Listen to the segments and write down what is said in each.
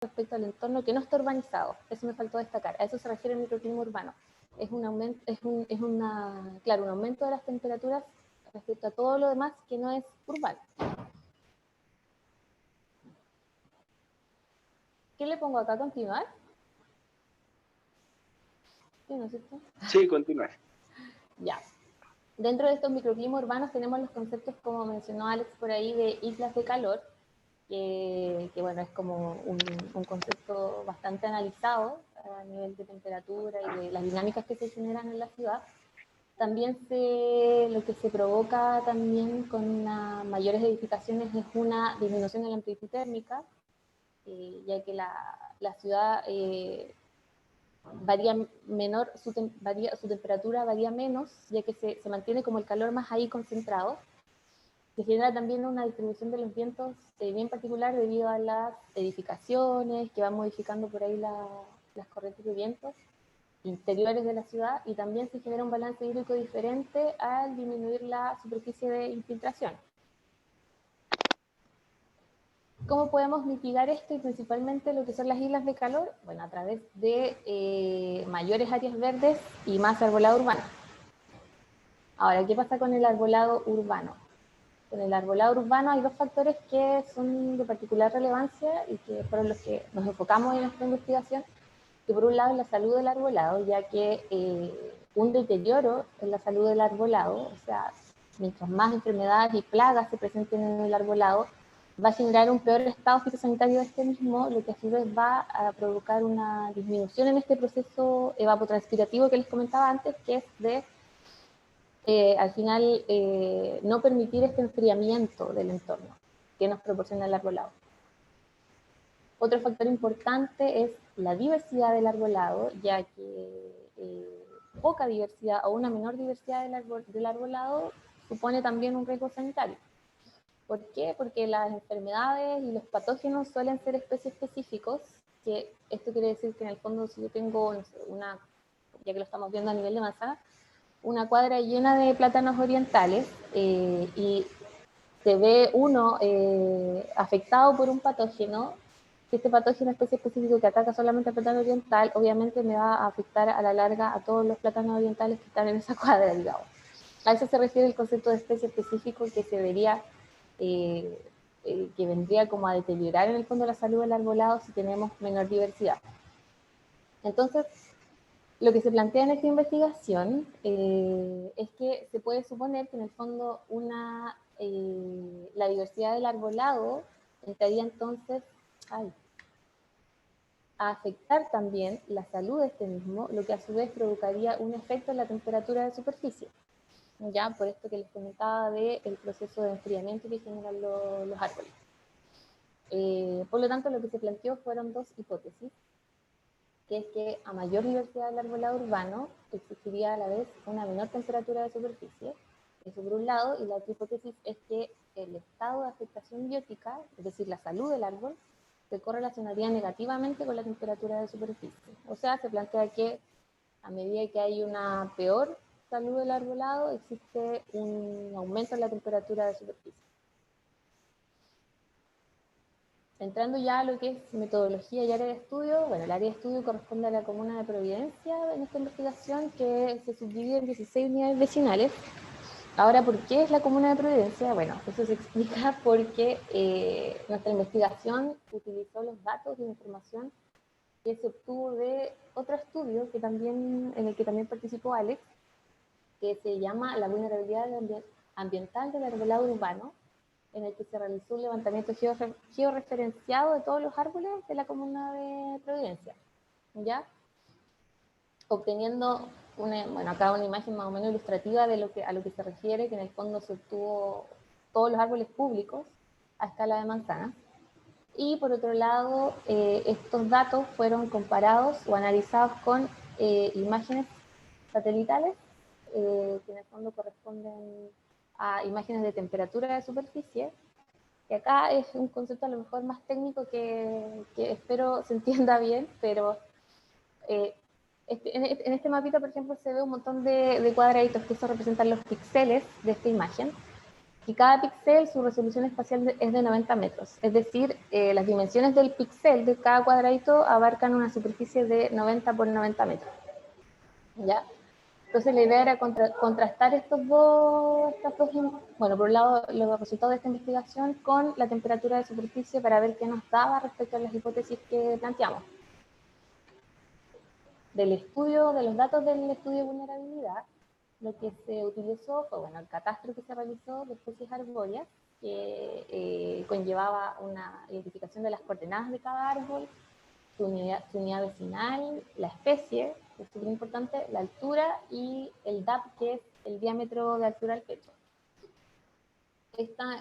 respecto al entorno que no está urbanizado. Eso me faltó destacar. A eso se refiere el microclima urbano. Es un aumento, claro, un aumento de las temperaturas respecto a todo lo demás que no es urbano. ¿Qué le pongo acá? ¿Continuar? ¿Sí, no es cierto? Sí, continuar. Ya. Dentro de estos microclimas urbanos tenemos los conceptos, como mencionó Alex por ahí, de islas de calor, que bueno, es como un concepto bastante analizado a nivel de temperatura y de las dinámicas que se generan en la ciudad. También lo que se provoca también con mayores edificaciones es una disminución de la amplitud térmica, ya que la ciudad varía menor, su temperatura varía menos, ya que se mantiene como el calor más ahí concentrado. Se genera también una distribución de los vientos bien particular debido a las edificaciones que van modificando por ahí las corrientes de vientos interiores de la ciudad, y también se genera un balance hídrico diferente al disminuir la superficie de infiltración. ¿Cómo podemos mitigar esto y principalmente lo que son las islas de calor? Bueno, a través de mayores áreas verdes y más arbolado urbano. Ahora, ¿qué pasa con el arbolado urbano? Con el arbolado urbano hay dos factores que son de particular relevancia y que fueron los que nos enfocamos en nuestra investigación, que por un lado es la salud del arbolado, ya que un deterioro en la salud del arbolado, o sea, mientras más enfermedades y plagas se presenten en el arbolado, va a generar un peor estado fitosanitario de este mismo, lo que a su vez va a provocar una disminución en este proceso evapotranspirativo que les comentaba antes, que es de al final no permitir este enfriamiento del entorno que nos proporciona el arbolado. Otro factor importante es la diversidad del arbolado, ya que poca diversidad o una menor diversidad del arbolado supone también un riesgo sanitario. ¿Por qué? Porque las enfermedades y los patógenos suelen ser especies específicos, que esto quiere decir que en el fondo si yo tengo ya que lo estamos viendo a nivel de manzana, una cuadra llena de plátanos orientales y se ve uno afectado por un patógeno, este patógeno especie específico que ataca solamente al plátano oriental, obviamente me va a afectar a la larga a todos los plátanos orientales que están en esa cuadra, digamos. A eso se refiere el concepto de especie específico que se vería, que vendría como a deteriorar en el fondo la salud del arbolado si tenemos menor diversidad. Entonces, lo que se plantea en esta investigación es que se puede suponer que en el fondo la diversidad del arbolado entraría entonces a afectar también la salud de este mismo, lo que a su vez provocaría un efecto en la temperatura de superficie, ya por esto que les comentaba del proceso de enfriamiento que generan los árboles. Por lo tanto, lo que se planteó fueron dos hipótesis, que es que a mayor diversidad del arbolado urbano existiría a la vez una menor temperatura de superficie, eso por un lado, y la otra hipótesis es que el estado de afectación biótica, es decir, la salud del árbol, se correlacionaría negativamente con la temperatura de superficie. O sea, se plantea que a medida que hay una peor salud del arbolado, existe un aumento en la temperatura de superficie. Entrando ya a lo que es metodología y área de estudio, bueno, el área de estudio corresponde a la comuna de Providencia en esta investigación, que se subdivide en 16 unidades vecinales. Ahora, ¿por qué es la comuna de Providencia? Bueno, eso se explica porque nuestra investigación utilizó los datos y la información que se obtuvo de otro estudio en el que también participó Alex, que se llama La vulnerabilidad ambiental del arbolado urbano, en el que se realizó un levantamiento georreferenciado de todos los árboles de la comuna de Providencia, ¿ya? Obteniendo acá una imagen más o menos ilustrativa a lo que se refiere, que en el fondo se obtuvo todos los árboles públicos a escala de manzana. Y por otro lado, estos datos fueron comparados o analizados con imágenes satelitales, que en el fondo corresponden a imágenes de temperatura de superficie, que acá es un concepto a lo mejor más técnico que espero se entienda bien, pero en este mapita, por ejemplo, se ve un montón de cuadraditos, que eso representan los píxeles de esta imagen, que cada píxel, su resolución espacial es de 90 metros. Es decir, las dimensiones del píxel de cada cuadradito abarcan una superficie de 90 por 90 metros. ¿Ya? Entonces la idea era contrastar bueno, por un lado los resultados de esta investigación con la temperatura de superficie para ver qué nos daba respecto a las hipótesis que planteamos. De los datos del estudio de vulnerabilidad, lo que se utilizó fue, bueno, el catastro que se realizó de especies arbóreas, que conllevaba una identificación de las coordenadas de cada árbol, su unidad vecinal, la especie, que es súper importante, la altura y el DAP, que es el diámetro de altura del pecho.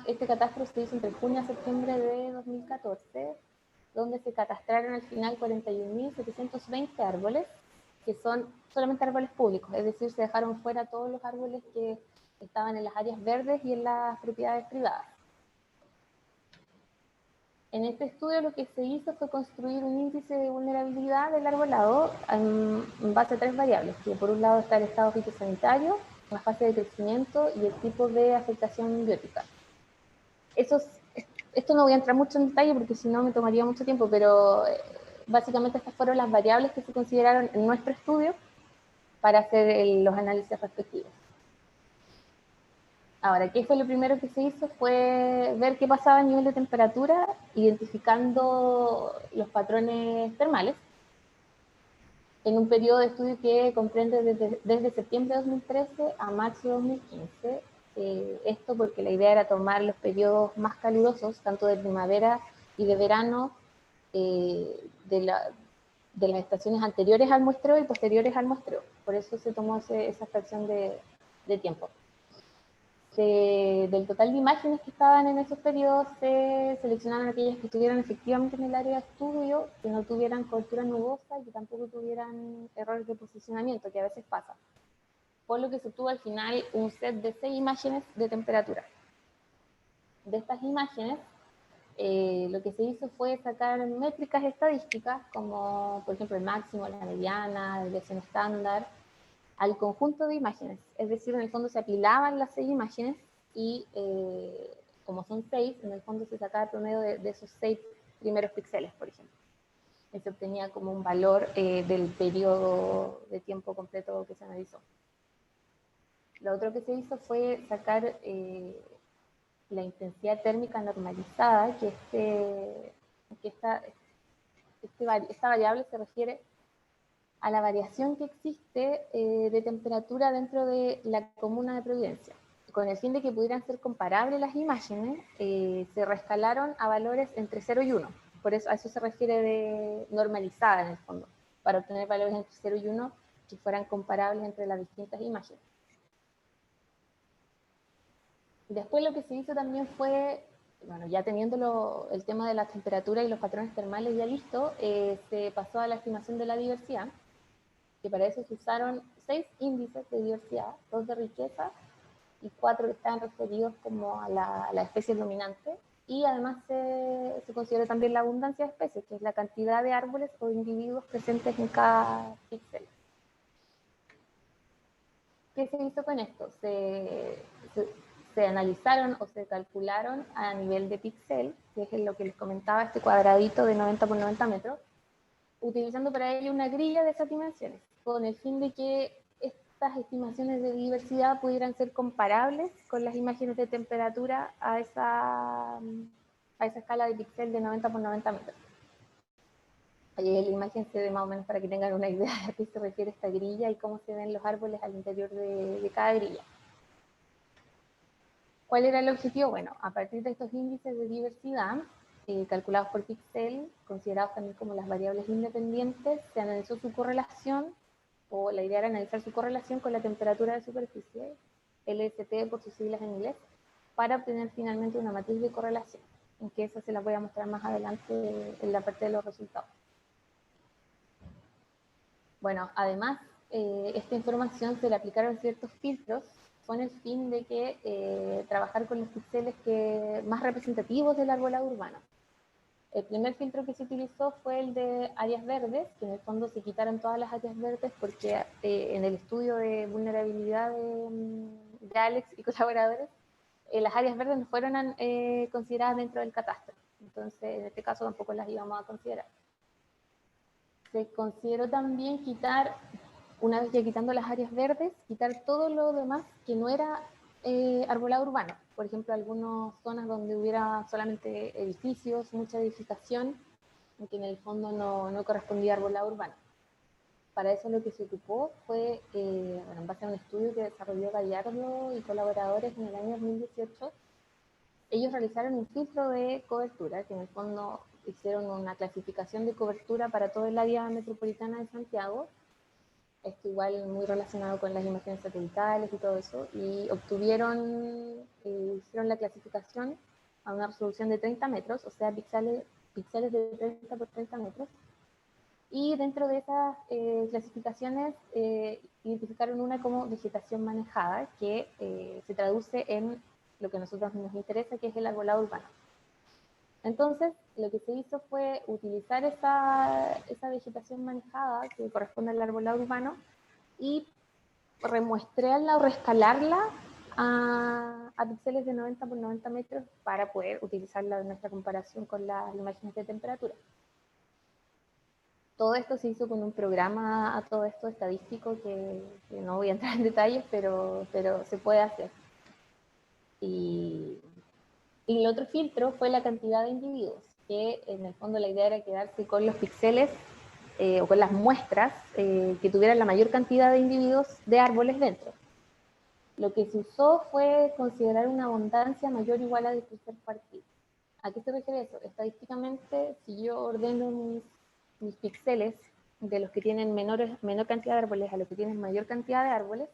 Este catastro se hizo entre junio y septiembre de 2014, donde se catastraron al final 41.720 árboles, que son solamente árboles públicos, es decir, se dejaron fuera todos los árboles que estaban en las áreas verdes y en las propiedades privadas. En este estudio lo que se hizo fue construir un índice de vulnerabilidad del arbolado en base a 3 variables, que por un lado está el estado fitosanitario, la fase de crecimiento y el tipo de afectación biótica. Esto no voy a entrar mucho en detalle porque si no me tomaría mucho tiempo, pero básicamente estas fueron las variables que se consideraron en nuestro estudio para hacer los análisis respectivos. Ahora, ¿qué fue lo primero que se hizo? Fue ver qué pasaba a nivel de temperatura, identificando los patrones termales, en un periodo de estudio que comprende desde septiembre de 2013 a marzo de 2015. Esto porque la idea era tomar los periodos más calurosos, tanto de primavera y de verano, de las estaciones anteriores al muestreo y posteriores al muestreo. Por eso se tomó esa fracción de tiempo. Del total de imágenes que estaban en esos periodos, se seleccionaron aquellas que estuvieran efectivamente en el área de estudio, que no tuvieran cobertura nubosa y que tampoco tuvieran errores de posicionamiento, que a veces pasa. Por lo que se obtuvo al final un set de 6 imágenes de temperatura. De estas imágenes, lo que se hizo fue sacar métricas estadísticas, como por ejemplo el máximo, la mediana, la desviación estándar, al conjunto de imágenes. Es decir, en el fondo se apilaban las 6 imágenes y como son 6, en el fondo se sacaba el promedio de esos 6 primeros píxeles, por ejemplo. Y se obtenía como un valor del periodo de tiempo completo que se analizó. Lo otro que se hizo fue sacar la intensidad térmica normalizada, esta variable se refiere a la variación que existe de temperatura dentro de la comuna de Providencia. Con el fin de que pudieran ser comparables las imágenes, se reescalaron a valores entre 0 y 1. Por eso a eso se refiere de normalizada en el fondo, para obtener valores entre 0 y 1 que fueran comparables entre las distintas imágenes. Después lo que se hizo también fue, bueno, ya teniendo el tema de la temperatura y los patrones termales ya listo, se pasó a la estimación de la diversidad, que para eso se usaron 6 índices de diversidad, 2 de riqueza y 4 que estaban referidos como a la especie dominante, y además se considera también la abundancia de especies, que es la cantidad de árboles o individuos presentes en cada píxel. ¿Qué se hizo con esto? Se analizaron o se calcularon a nivel de píxel, que es lo que les comentaba, este cuadradito de 90 por 90 metros, utilizando para ello una grilla de esas dimensiones, con el fin de que estas estimaciones de diversidad pudieran ser comparables con las imágenes de temperatura a esa escala de píxel de 90 por 90 metros. Ahí la imagen se ve más o menos para que tengan una idea de a qué se refiere esta grilla y cómo se ven los árboles al interior de cada grilla. ¿Cuál era el objetivo? Bueno, a partir de estos índices de diversidad, calculados por píxel, considerados también como las variables independientes, se analizó su correlación, o la idea era analizar su correlación con la temperatura de superficie, LST por sus siglas en inglés, para obtener finalmente una matriz de correlación, en que eso se la voy a mostrar más adelante en la parte de los resultados. Bueno, además, esta información se le aplicaron ciertos filtros con el fin de que trabajar con los píxeles más representativos del arbolado urbano. El primer filtro que se utilizó fue el de áreas verdes, que en el fondo se quitaron todas las áreas verdes porque en el estudio de vulnerabilidad de Alex y colaboradores las áreas verdes no fueron consideradas dentro del catastro. Entonces, en este caso tampoco las íbamos a considerar. Se consideró también quitar, una vez ya quitando las áreas verdes, quitar todo lo demás que no era arbolado urbano. Por ejemplo, algunas zonas donde hubiera solamente edificios, mucha edificación, que en el fondo no correspondía a arbolado urbano. Para eso lo que se ocupó fue, bueno, en base a un estudio que desarrolló Gallardo y colaboradores en el año 2018, ellos realizaron un filtro de cobertura, que en el fondo hicieron una clasificación de cobertura para todo el área metropolitana de Santiago, esto igual muy relacionado con las imágenes satelitales y todo eso, y hicieron la clasificación a una resolución de 30 metros, o sea, píxeles de 30 por 30 metros, y dentro de esas clasificaciones identificaron una como vegetación manejada, que se traduce en lo que a nosotros nos interesa, que es el arbolado urbano. Entonces, lo que se hizo fue utilizar esa vegetación manejada que corresponde al arbolado urbano y remuestrarla o rescalarla a píxeles de 90 por 90 metros para poder utilizarla en nuestra comparación con las imágenes de temperatura. Todo esto se hizo con un programa, a todo esto estadístico, que no voy a entrar en detalles, pero se puede hacer. Y el otro filtro fue la cantidad de individuos, que en el fondo la idea era quedarse con los píxeles o con las muestras que tuvieran la mayor cantidad de individuos de árboles dentro. Lo que se usó fue considerar una abundancia mayor o igual a del tercer cuartil. ¿A qué se refiere eso? Estadísticamente, si yo ordeno mis píxeles de los que tienen menor cantidad de árboles a los que tienen mayor cantidad de árboles,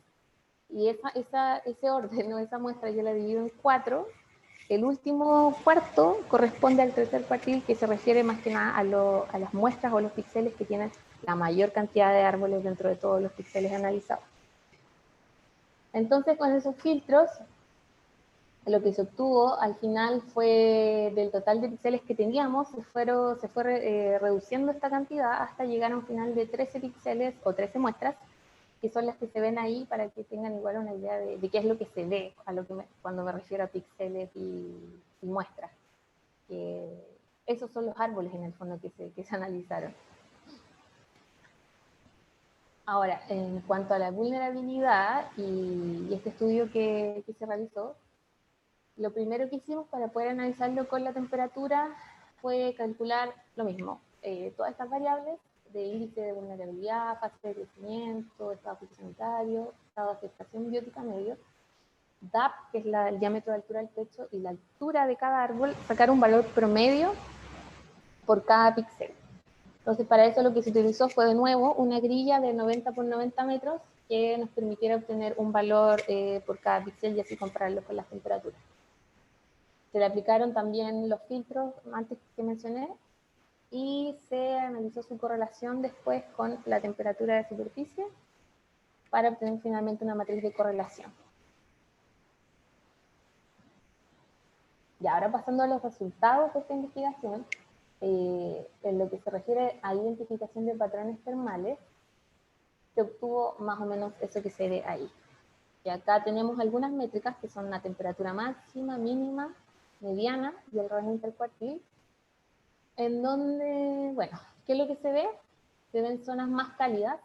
y ese orden o esa muestra yo la divido en 4, el último cuarto corresponde al tercer cuartil, que se refiere más que nada a las muestras o los píxeles que tienen la mayor cantidad de árboles dentro de todos los píxeles analizados. Entonces, con esos filtros, lo que se obtuvo al final fue, del total de píxeles que teníamos, se fue reduciendo esta cantidad hasta llegar a un final de 13 píxeles o 13 muestras, que son las que se ven ahí, para que tengan igual una idea de qué es lo que se ve cuando me refiero a píxeles y muestras. Esos son los árboles en el fondo que se analizaron. Ahora, en cuanto a la vulnerabilidad y este estudio que se realizó, lo primero que hicimos para poder analizarlo con la temperatura fue calcular lo mismo, todas estas variables de índice de vulnerabilidad, fase de crecimiento, estado fitosanitario, estado de aceptación biótica medio, DAP, que es el diámetro de altura del techo, y la altura de cada árbol, sacar un valor promedio por cada píxel. Entonces, para eso lo que se utilizó fue de nuevo una grilla de 90 por 90 metros que nos permitiera obtener un valor por cada píxel y así compararlo con las temperaturas. Se le aplicaron también los filtros antes que mencioné y se analizó su correlación después con la temperatura de superficie para obtener finalmente una matriz de correlación. Y ahora pasando a los resultados de esta investigación, en lo que se refiere a identificación de patrones termales, se obtuvo más o menos eso que se ve ahí. Y acá tenemos algunas métricas que son la temperatura máxima, mínima, mediana y el rango intercuartil, en donde, bueno, ¿qué es lo que se ve? Se ven zonas más cálidas,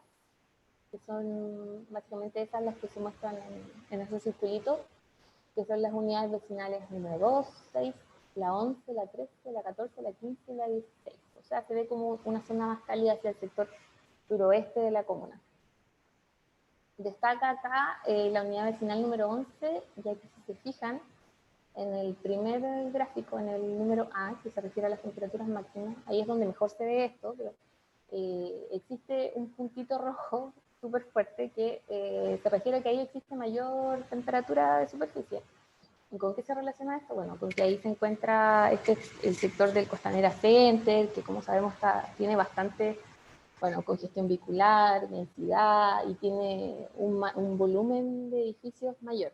que son básicamente esas las que se muestran en esos circulitos, que son las unidades vecinales número 2, 6, la 11, la 13, la 14, la 15 y la 16. O sea, se ve como una zona más cálida hacia el sector suroeste de la comuna. Destaca acá la unidad vecinal número 11, ya que si se fijan, en el primer gráfico, en el número A, que se refiere a las temperaturas máximas, ahí es donde mejor se ve esto, pero existe un puntito rojo súper fuerte que se refiere a que ahí existe mayor temperatura de superficie. ¿Y con qué se relaciona esto? Bueno, porque ahí se encuentra el sector del Costanera Center, que como sabemos tiene bastante, bueno, congestión vehicular, densidad, y tiene un volumen de edificios mayor.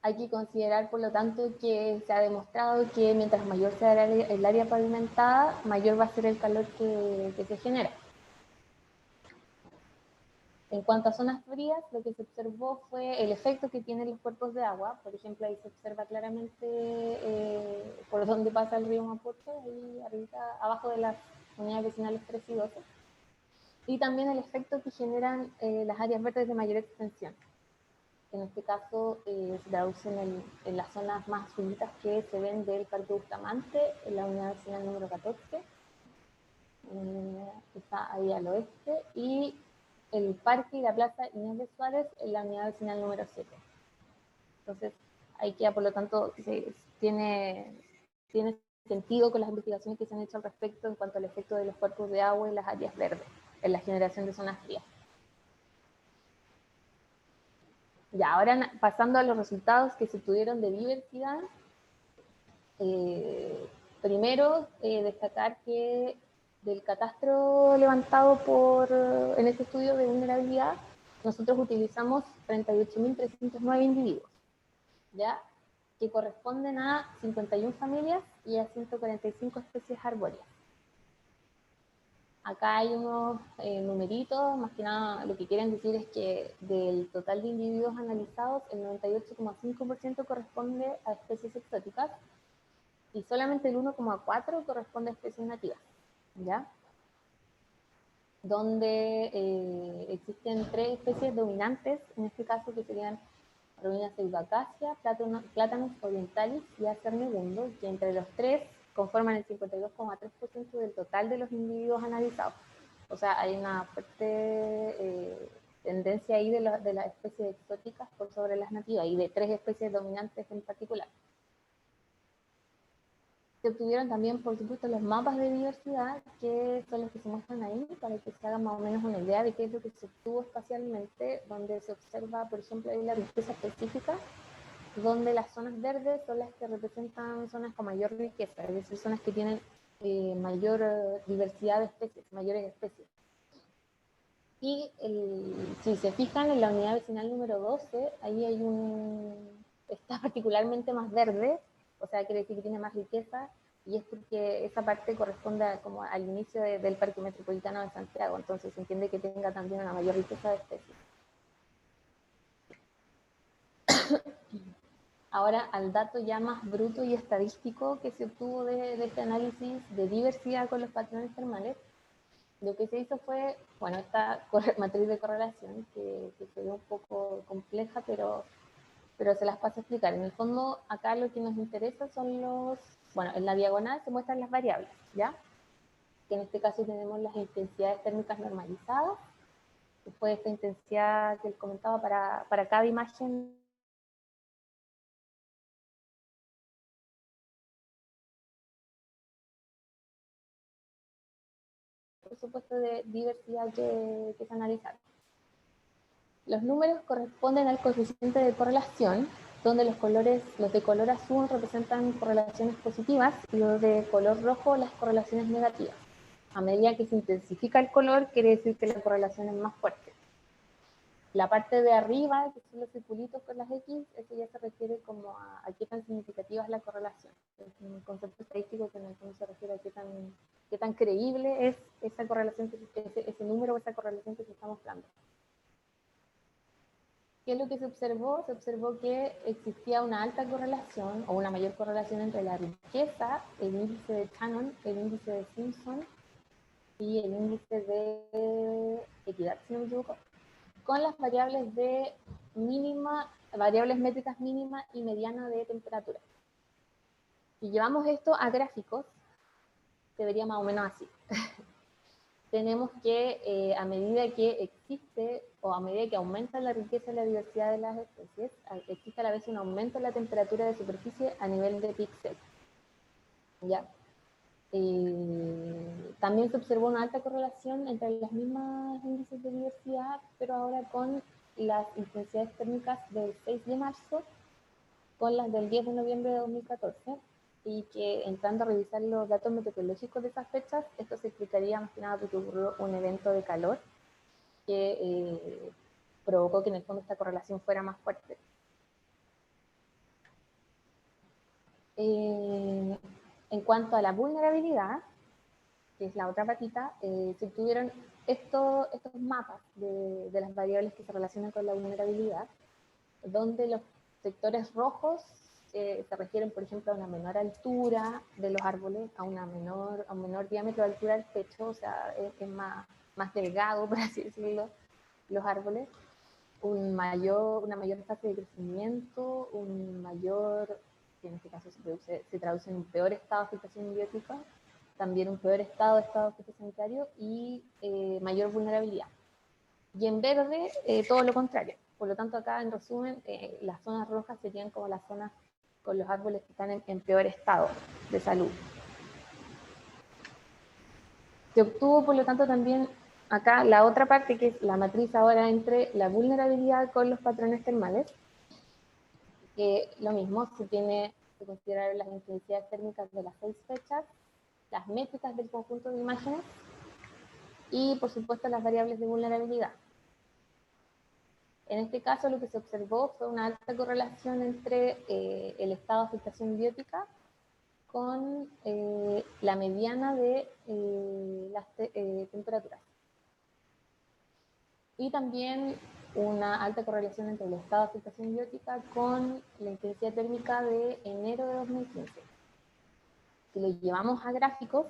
Hay que considerar, por lo tanto, que se ha demostrado que mientras mayor sea el área pavimentada, mayor va a ser el calor que se genera. En cuanto a zonas frías, lo que se observó fue el efecto que tienen los cuerpos de agua. Por ejemplo, ahí se observa claramente por dónde pasa el río Mapocho, ahí arriba, abajo de las unidades vecinales 3 y 12. Y también el efecto que generan las áreas verdes de mayor extensión. En este caso se traduce en las zonas más azulitas que se ven del Parque Bustamante, en la unidad vecinal número 14, está ahí al oeste, y el parque y la plaza Inés de Suárez en la unidad vecinal número 7. Entonces, ahí queda, por lo tanto, tiene sentido con las investigaciones que se han hecho al respecto en cuanto al efecto de los cuerpos de agua y las áreas verdes en la generación de zonas frías. Ya, ahora pasando a los resultados que se obtuvieron de diversidad, primero destacar que del catastro levantado en este estudio de vulnerabilidad, nosotros utilizamos 38.309 individuos, ¿ya? Que corresponden a 51 familias y a 145 especies arbóreas. Acá hay unos numeritos, más que nada lo que quieren decir es que del total de individuos analizados, el 98,5% corresponde a especies exóticas y solamente el 1,4% corresponde a especies nativas, ¿ya? Donde existen 3 especies dominantes, en este caso que serían Robinia pseudoacacia, Platanus orientalis y Acer negundo, que entre los 3 conforman el 52,3% del total de los individuos analizados. O sea, hay una fuerte tendencia ahí de las especies exóticas por sobre las nativas y de 3 especies dominantes en particular. Se obtuvieron también, por supuesto, los mapas de diversidad, que son los que se muestran ahí, para que se hagan más o menos una idea de qué es lo que se obtuvo espacialmente, donde se observa, por ejemplo, ahí la riqueza específica, donde las zonas verdes son las que representan zonas con mayor riqueza, es decir, zonas que tienen mayor diversidad de especies, mayores especies. Y si se fijan en la unidad vecinal número 12, ahí hay está particularmente más verde, o sea, quiere decir que tiene más riqueza, y es porque esa parte corresponde como al inicio del Parque Metropolitano de Santiago, entonces se entiende que tenga también una mayor riqueza de especies. Ahora al dato ya más bruto y estadístico que se obtuvo de este análisis de diversidad con los patrones termales, lo que se hizo fue, bueno, esta matriz de correlación que se ve un poco compleja, pero se las paso a explicar. En el fondo, acá lo que nos interesa son bueno, en la diagonal se muestran las variables, ¿ya? Que en este caso tenemos las intensidades térmicas normalizadas, después de esta intensidad que él comentaba para cada imagen por supuesto de diversidad que se analizaron. Los números corresponden al coeficiente de correlación, donde los de color azul representan correlaciones positivas y los de color rojo las correlaciones negativas. A medida que se intensifica el color, quiere decir que la correlación es más fuerte. La parte de arriba, que son los circulitos con las X, eso ya se refiere como a qué tan significativa es la correlación. Es un concepto estadístico que en el fondo se refiere a qué tan creíble es esa correlación, ese número o esa correlación que se está mostrando. ¿Qué es lo que se observó? Se observó que existía una alta correlación o una mayor correlación entre la riqueza, el índice de Shannon, el índice de Simpson y el índice de equidad, si no me equivoco, con las variables de variables métricas mínima y mediana de temperatura. Si llevamos esto a gráficos, se vería más o menos así. Tenemos que a medida que existe o a medida que aumenta la riqueza y la diversidad de las especies, existe a la vez un aumento en la temperatura de superficie a nivel de píxel. ¿Ya? También se observó una alta correlación entre las mismas índices de diversidad, pero ahora con las intensidades térmicas del 6 de marzo con las del 10 de noviembre de 2014, y que entrando a revisar los datos meteorológicos de esas fechas, esto se explicaría más que nada porque ocurrió un evento de calor que provocó que en el fondo esta correlación fuera más fuerte. En cuanto a la vulnerabilidad, que es la otra patita, se obtuvieron estos mapas de las variables que se relacionan con la vulnerabilidad, donde los sectores rojos se refieren, por ejemplo, a una menor altura de los árboles, a un menor diámetro de altura del techo, o sea, es más delgado, por así decirlo, los árboles, una mayor fase de crecimiento, que en este caso se traduce en un peor estado de afectación biótica, también un peor estado fitosanitario y mayor vulnerabilidad. Y en verde, todo lo contrario. Por lo tanto, acá, en resumen, las zonas rojas serían como las zonas con los árboles que están en peor estado de salud. Se obtuvo, por lo tanto, también acá la otra parte, que es la matriz ahora entre la vulnerabilidad con los patrones termales, que lo mismo, se consideraron las intensidades térmicas de las 6 fechas, las métricas del conjunto de imágenes y, por supuesto, las variables de vulnerabilidad. En este caso, lo que se observó fue una alta correlación entre el estado de afectación biótica con la mediana de las temperaturas. Y también una alta correlación entre el estado de afectación biótica con la intensidad térmica de enero de 2015. Si lo llevamos a gráficos,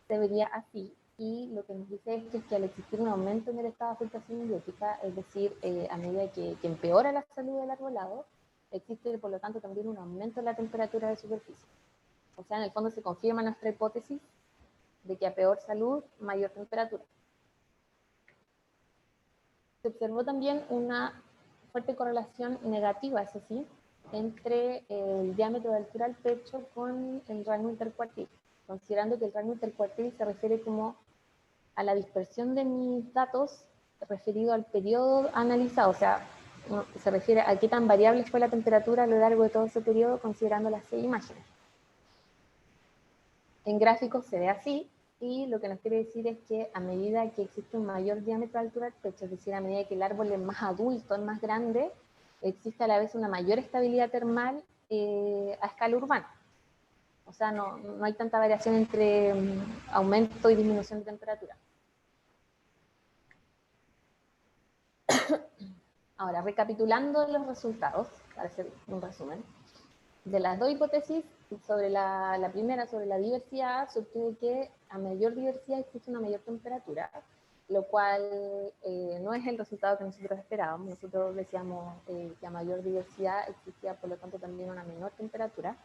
se vería así. Y lo que nos dice esto es que al existir un aumento en el estado de afectación biótica, es decir, a medida que empeora la salud del arbolado, existe por lo tanto también un aumento en la temperatura de superficie. O sea, en el fondo se confirma nuestra hipótesis de que a peor salud, mayor temperatura. Se observó también una fuerte correlación negativa, eso sí, entre el diámetro de altura del techo con el rango intercuartil, considerando que el rango intercuartil se refiere como a la dispersión de mis datos referido al periodo analizado, o sea, se refiere a qué tan variable fue la temperatura a lo largo de todo ese periodo, considerando las 6 imágenes. En gráficos se ve así, y lo que nos quiere decir es que a medida que existe un mayor diámetro de altura del techo, es decir, a medida que el árbol es más adulto, es más grande, existe a la vez una mayor estabilidad termal a escala urbana. O sea, no hay tanta variación entre aumento y disminución de temperatura. Ahora, recapitulando los resultados, para hacer un resumen, de las dos hipótesis, sobre la primera, sobre la diversidad, se obtuvo que a mayor diversidad existe una mayor temperatura, lo cual no es el resultado que nosotros esperábamos. Nosotros decíamos que a mayor diversidad existía, por lo tanto, también una menor temperatura,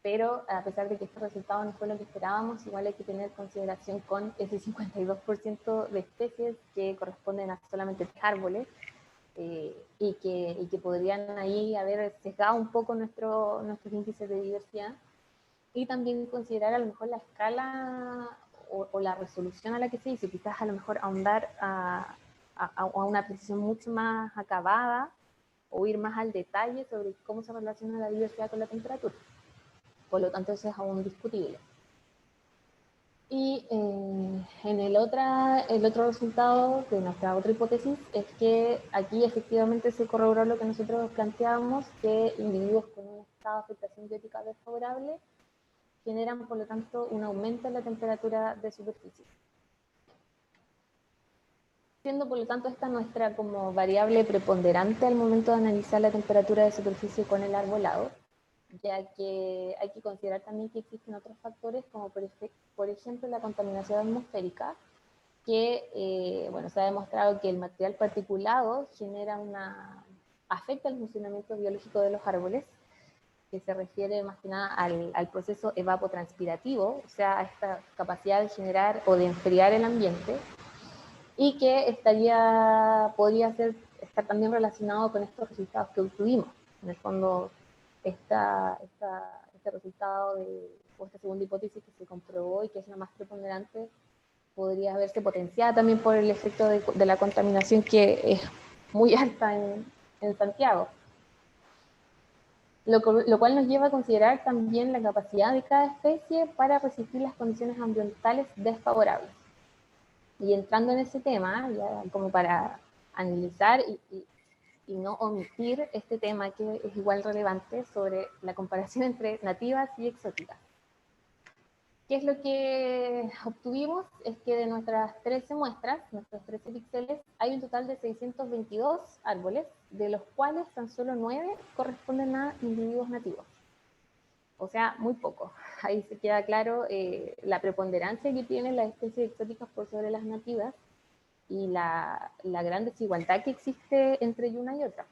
pero a pesar de que este resultado no fue lo que esperábamos, igual hay que tener consideración con ese 52% de especies que corresponden a solamente 3 árboles, y que podrían ahí haber sesgado un poco nuestros índices de diversidad, y también considerar a lo mejor la escala o la resolución a la que se hizo, quizás a lo mejor ahondar a una precisión mucho más acabada o ir más al detalle sobre cómo se relaciona la diversidad con la temperatura. Por lo tanto, eso es aún discutible. Y en el otro resultado de nuestra otra hipótesis es que aquí efectivamente se corroboró lo que nosotros planteábamos, que individuos con un estado de afectación biótica desfavorable generan, por lo tanto, un aumento en la temperatura de superficie. Siendo, por lo tanto, esta nuestra como variable preponderante al momento de analizar la temperatura de superficie con el arbolado, ya que hay que considerar también que existen otros factores, como por ejemplo la contaminación atmosférica, que bueno, se ha demostrado que el material particulado afecta el funcionamiento biológico de los árboles, que se refiere más que nada al proceso evapotranspirativo, o sea, a esta capacidad de generar o de enfriar el ambiente, y que podría estar también relacionado con estos resultados que obtuvimos. En el fondo, este resultado o esta segunda hipótesis que se comprobó y que es la más preponderante, podría verse potenciada también por el efecto de la contaminación, que es muy alta en Santiago. Lo cual nos lleva a considerar también la capacidad de cada especie para resistir las condiciones ambientales desfavorables. Y entrando en ese tema, ya como para analizar y no omitir este tema que es igual relevante sobre la comparación entre nativas y exóticas. ¿Qué es lo que obtuvimos? Es que de nuestras 13 muestras, nuestros 13 píxeles, hay un total de 622 árboles, de los cuales tan solo 9 corresponden a individuos nativos. O sea, muy poco. Ahí se queda claro la preponderancia que tienen las especies exóticas por sobre las nativas y la gran desigualdad que existe entre una y otra.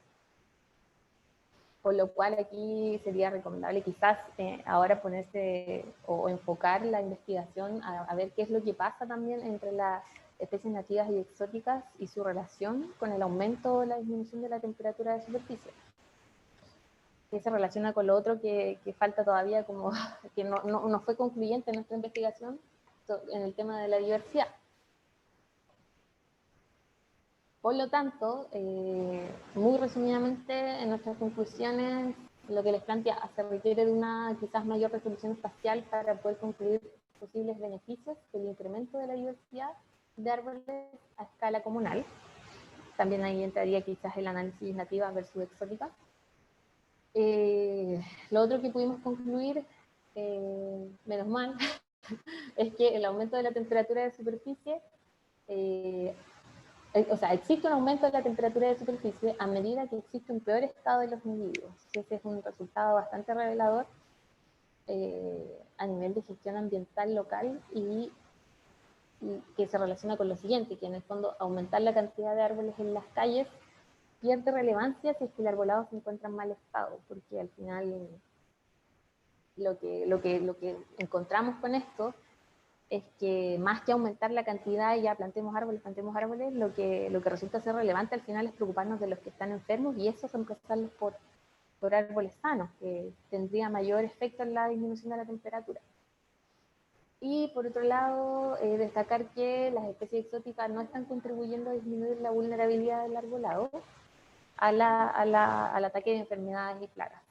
Por lo cual aquí sería recomendable quizás ahora ponerse o enfocar la investigación a ver qué es lo que pasa también entre las especies nativas y exóticas y su relación con el aumento o la disminución de la temperatura de superficie. Que se relaciona con lo otro que falta todavía, como que no fue concluyente en nuestra investigación en el tema de la diversidad. Por lo tanto, muy resumidamente, en nuestras conclusiones, lo que les plantea, se requiere de una quizás mayor resolución espacial para poder concluir posibles beneficios del incremento de la diversidad de árboles a escala comunal. También ahí entraría quizás el análisis nativa versus exótica. Lo otro que pudimos concluir, menos mal, es que el aumento de la temperatura de superficie o sea, existe un aumento de la temperatura de superficie a medida que existe un peor estado de los individuos. Ese es un resultado bastante revelador a nivel de gestión ambiental local y que se relaciona con lo siguiente, que en el fondo aumentar la cantidad de árboles en las calles pierde relevancia si es que el arbolado se encuentra en mal estado, porque al final lo que encontramos con esto es que más que aumentar la cantidad y ya plantemos árboles, lo que resulta ser relevante al final es preocuparnos de los que están enfermos y eso reemplazarlos por árboles sanos, que tendría mayor efecto en la disminución de la temperatura. Y por otro lado, destacar que las especies exóticas no están contribuyendo a disminuir la vulnerabilidad del arbolado al ataque de enfermedades y plagas,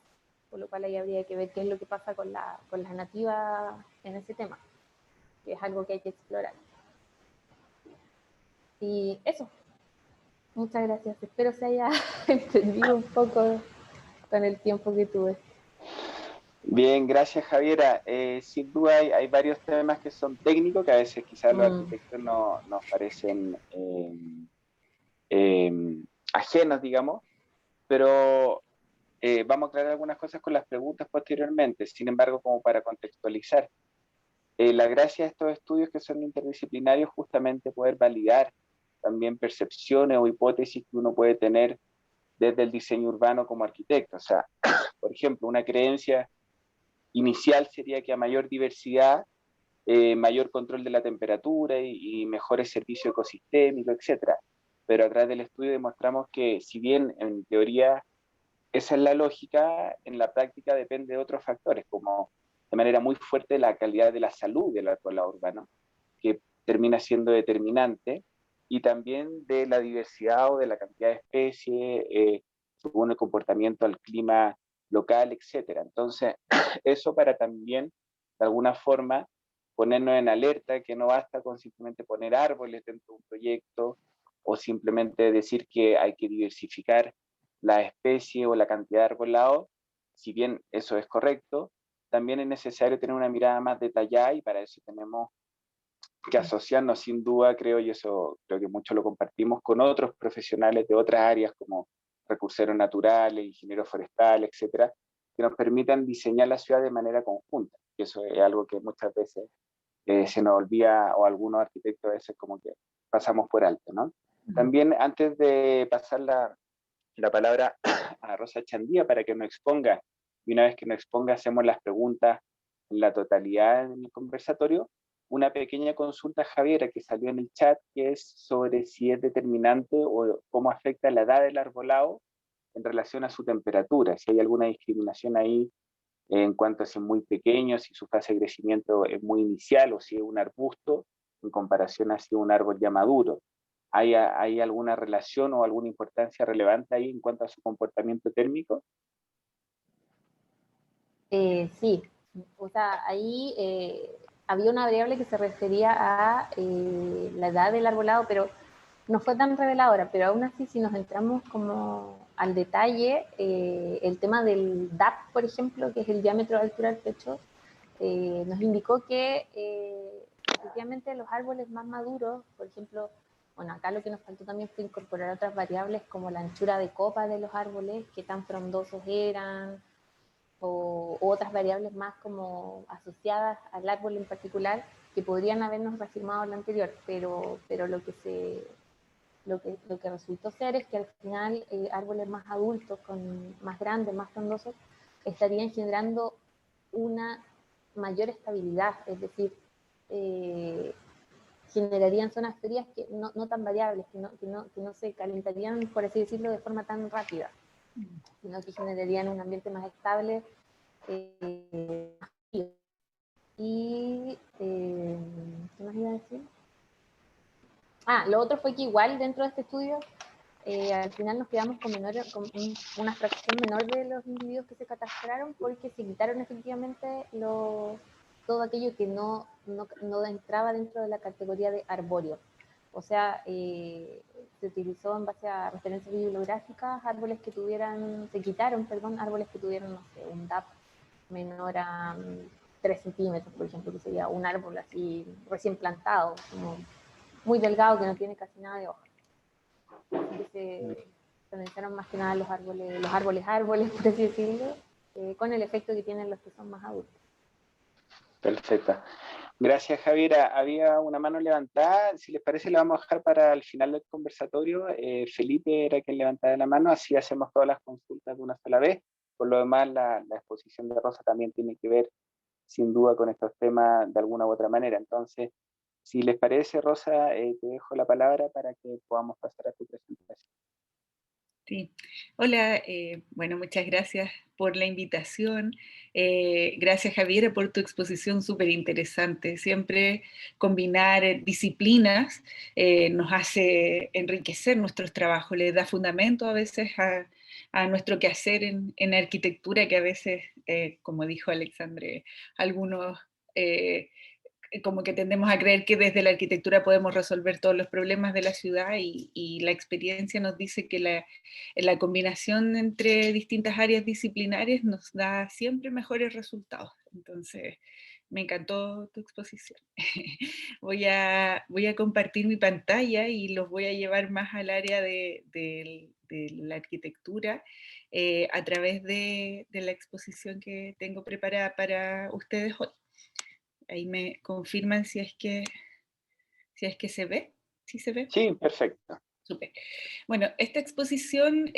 por lo cual ahí habría que ver qué es lo que pasa con las nativas en ese tema, que es algo que hay que explorar. Y eso, muchas gracias. Espero se haya entendido un poco con el tiempo que tuve. Bien, gracias Javiera. Sin duda hay varios temas que son técnicos, que a veces quizás los arquitectos nos parecen ajenos, digamos, pero vamos a aclarar algunas cosas con las preguntas posteriormente. Sin embargo, como para contextualizar, la gracia de estos estudios que son interdisciplinarios justamente poder validar también percepciones o hipótesis que uno puede tener desde el diseño urbano como arquitecto. O sea, por ejemplo, una creencia inicial sería que a mayor diversidad, mayor control de la temperatura y mejores servicios ecosistémicos, etc. Pero a través del estudio demostramos que si bien en teoría esa es la lógica, en la práctica depende de otros factores, como de manera muy fuerte la calidad de la salud del arbolado urbano, que termina siendo determinante, y también de la diversidad o de la cantidad de especies, según el comportamiento al clima local, etc. Entonces, eso para también, de alguna forma, ponernos en alerta, que no basta con simplemente poner árboles dentro de un proyecto o simplemente decir que hay que diversificar la especie o la cantidad de arbolado. Si bien eso es correcto, también es necesario tener una mirada más detallada y para eso tenemos que asociarnos sin duda, creo, y eso creo que muchos lo compartimos, con otros profesionales de otras áreas como recurseros naturales, ingenieros forestales, etcétera, que nos permitan diseñar la ciudad de manera conjunta. Y eso es algo que muchas veces se nos olvida, o algunos arquitectos a veces como que pasamos por alto, ¿no? También antes de pasar la palabra a Rosa Chandía para que nos exponga, y una vez que nos exponga hacemos las preguntas en la totalidad en el conversatorio, una pequeña consulta, Javiera, que salió en el chat, que es sobre si es determinante o cómo afecta la edad del arbolado en relación a su temperatura, si hay alguna discriminación ahí en cuanto a si es muy pequeño, si su fase de crecimiento es muy inicial o si es un arbusto en comparación a si es un árbol ya maduro. ¿Hay alguna relación o alguna importancia relevante ahí en cuanto a su comportamiento térmico? Sí, o sea, ahí había una variable que se refería a la edad del arbolado, pero no fue tan reveladora, pero aún así si nos entramos como al detalle, el tema del DAP, por ejemplo, que es el diámetro de altura del techo, nos indicó que efectivamente los árboles más maduros, por ejemplo, bueno, acá lo que nos faltó también fue incorporar otras variables como la anchura de copa de los árboles, qué tan frondosos eran, o otras variables más como asociadas al árbol en particular, que podrían habernos reafirmado lo anterior, pero lo que resultó ser es que al final árboles más adultos, más grandes, más frondosos, estarían generando una mayor estabilidad, es decir, generarían zonas frías que no tan variables, que no se calentarían, por así decirlo, de forma tan rápida, sino que generarían un ambiente más estable. ¿Qué más iba a decir? Lo otro fue que igual dentro de este estudio al final nos quedamos con una fracción menor de los individuos que se catastraron porque se quitaron efectivamente todo aquello que no entraba dentro de la categoría de arbóreo. O sea, se utilizó en base a referencias bibliográficas se quitaron, perdón, árboles que tuvieran, no sé, un DAP menor a 3 centímetros, por ejemplo, que sería un árbol así recién plantado, como muy delgado, que no tiene casi nada de hoja. Así que se analizaron más que nada los árboles, por así decirlo, con el efecto que tienen los que son más adultos. Perfecto. Gracias, Javiera. Había una mano levantada. Si les parece, la vamos a dejar para el final del conversatorio. Felipe era quien levantaba la mano, así hacemos todas las consultas de una sola vez. Por lo demás, la exposición de Rosa también tiene que ver, sin duda, con estos temas de alguna u otra manera. Entonces, si les parece, Rosa, te dejo la palabra para que podamos pasar a tu presentación. Sí, hola, bueno, muchas gracias por la invitación. Gracias, Javiera, por tu exposición súper interesante. Siempre combinar disciplinas nos hace enriquecer nuestros trabajos, le da fundamento a veces a nuestro quehacer en arquitectura, que a veces, como dijo Alexandre, algunos como que tendemos a creer que desde la arquitectura podemos resolver todos los problemas de la ciudad y la experiencia nos dice que la combinación entre distintas áreas disciplinares nos da siempre mejores resultados. Entonces, me encantó tu exposición. Voy a compartir mi pantalla y los voy a llevar más al área de la arquitectura a través de la exposición que tengo preparada para ustedes hoy. Ahí me confirman si es que se ve. ¿Sí se ve? Sí, perfecto. Súper. Bueno, esta exposición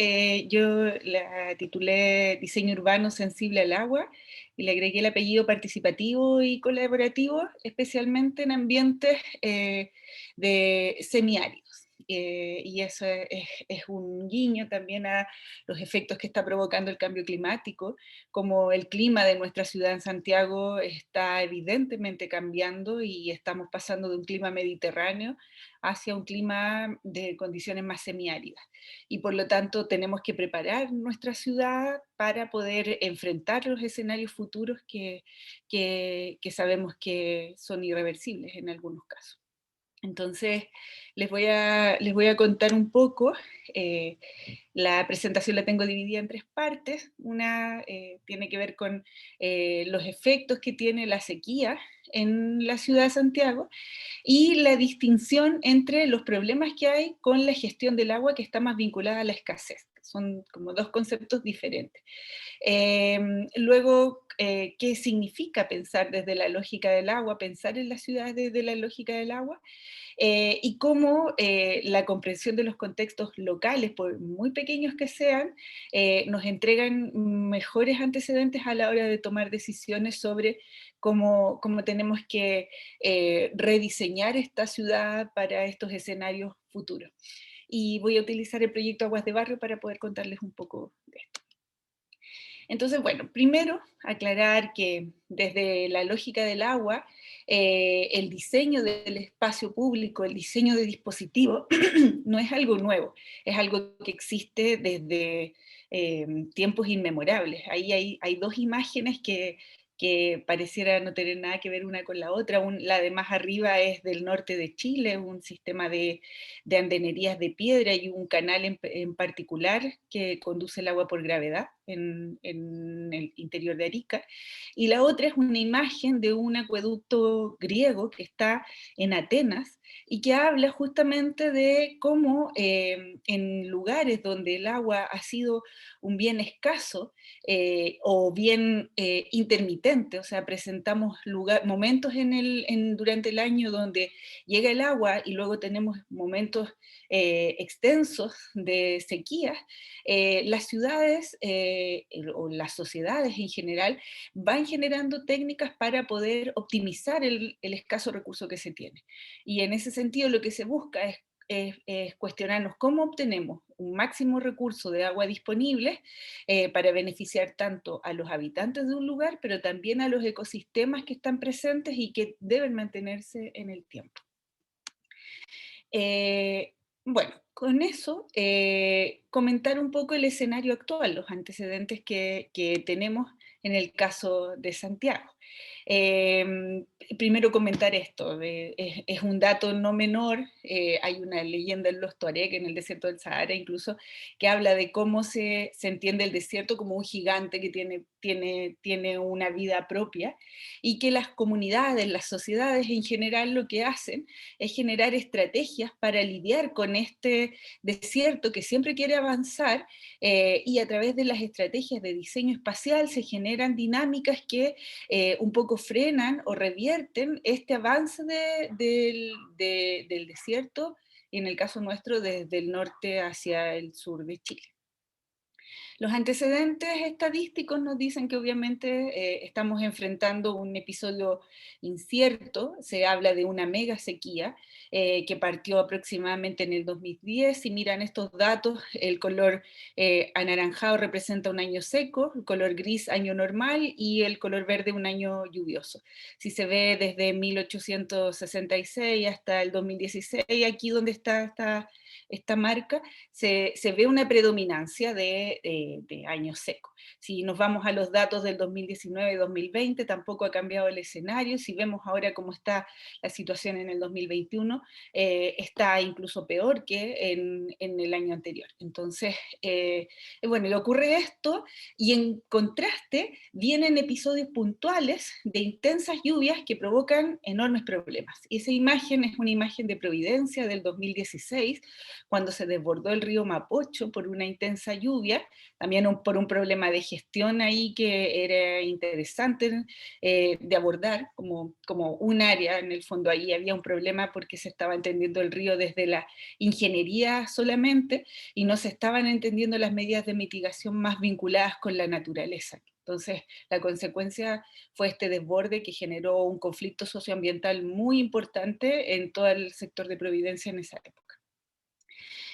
yo la titulé Diseño Urbano Sensible al Agua y le agregué el apellido participativo y colaborativo, especialmente en ambientes de semiáridos. Y eso es un guiño también a los efectos que está provocando el cambio climático, como el clima de nuestra ciudad en Santiago está evidentemente cambiando y estamos pasando de un clima mediterráneo hacia un clima de condiciones más semiáridas. Y por lo tanto tenemos que preparar nuestra ciudad para poder enfrentar los escenarios futuros que sabemos que son irreversibles en algunos casos. Entonces, les voy a contar un poco. La presentación la tengo dividida en 3 partes. Una tiene que ver con los efectos que tiene la sequía en la ciudad de Santiago y la distinción entre los problemas que hay con la gestión del agua, que está más vinculada a la escasez. Son como 2 conceptos diferentes. Luego, ¿qué significa pensar desde la lógica del agua, pensar en las ciudades desde la lógica del agua? Y cómo la comprensión de los contextos locales, por muy pequeños que sean, nos entregan mejores antecedentes a la hora de tomar decisiones sobre cómo tenemos que rediseñar esta ciudad para estos escenarios futuros. Y voy a utilizar el proyecto Aguas de Barrio para poder contarles un poco de esto. Entonces, bueno, primero aclarar que desde la lógica del agua, el diseño del espacio público, el diseño de dispositivos, no es algo nuevo, es algo que existe desde tiempos inmemorables. Ahí hay 2 imágenes que pareciera no tener nada que ver una con la otra. La de más arriba es del norte de Chile, un sistema de andenerías de piedra y un canal en particular que conduce el agua por gravedad. en el interior de Arica, y la otra es una imagen de un acueducto griego que está en Atenas, y que habla justamente de cómo en lugares donde el agua ha sido un bien escaso o bien intermitente, o sea, presentamos momentos durante el año donde llega el agua y luego tenemos momentos extensos de sequía, las ciudades o las sociedades en general van generando técnicas para poder optimizar el escaso recurso que se tiene. Y en ese sentido lo que se busca es cuestionarnos cómo obtenemos un máximo recurso de agua disponible para beneficiar tanto a los habitantes de un lugar, pero también a los ecosistemas que están presentes y que deben mantenerse en el tiempo. Bueno, con eso, comentar un poco el escenario actual, los antecedentes que tenemos en el caso de Santiago. Primero comentar esto, es un dato no menor, hay una leyenda en los Tuareg, en el desierto del Sahara incluso, que habla de cómo se entiende el desierto como un gigante que tiene una vida propia, y que las comunidades, las sociedades en general lo que hacen es generar estrategias para lidiar con este desierto que siempre quiere avanzar, y a través de las estrategias de diseño espacial se generan dinámicas que un poco frenan o revierten este avance del desierto, y en el caso nuestro desde el norte hacia el sur de Chile. Los antecedentes estadísticos nos dicen que obviamente estamos enfrentando un episodio incierto, se habla de una mega sequía que partió aproximadamente en el 2010, si miran estos datos, el color anaranjado representa un año seco, el color gris año normal y el color verde un año lluvioso. Si se ve desde 1866 hasta el 2016, aquí donde está esta marca, se ve una predominancia de años secos. Si nos vamos a los datos del 2019 y 2020, tampoco ha cambiado el escenario. Si vemos ahora cómo está la situación en el 2021, está incluso peor que en el año anterior. Entonces, bueno, y ocurre esto, y en contraste vienen episodios puntuales de intensas lluvias que provocan enormes problemas. Y esa imagen es una imagen de Providencia del 2016, cuando se desbordó el río Mapocho por una intensa lluvia, también por un problema de gestión ahí que era interesante de abordar como un área. En el fondo ahí había un problema porque se estaba entendiendo el río desde la ingeniería solamente y no se estaban entendiendo las medidas de mitigación más vinculadas con la naturaleza. Entonces, la consecuencia fue este desborde que generó un conflicto socioambiental muy importante en todo el sector de Providencia en esa época.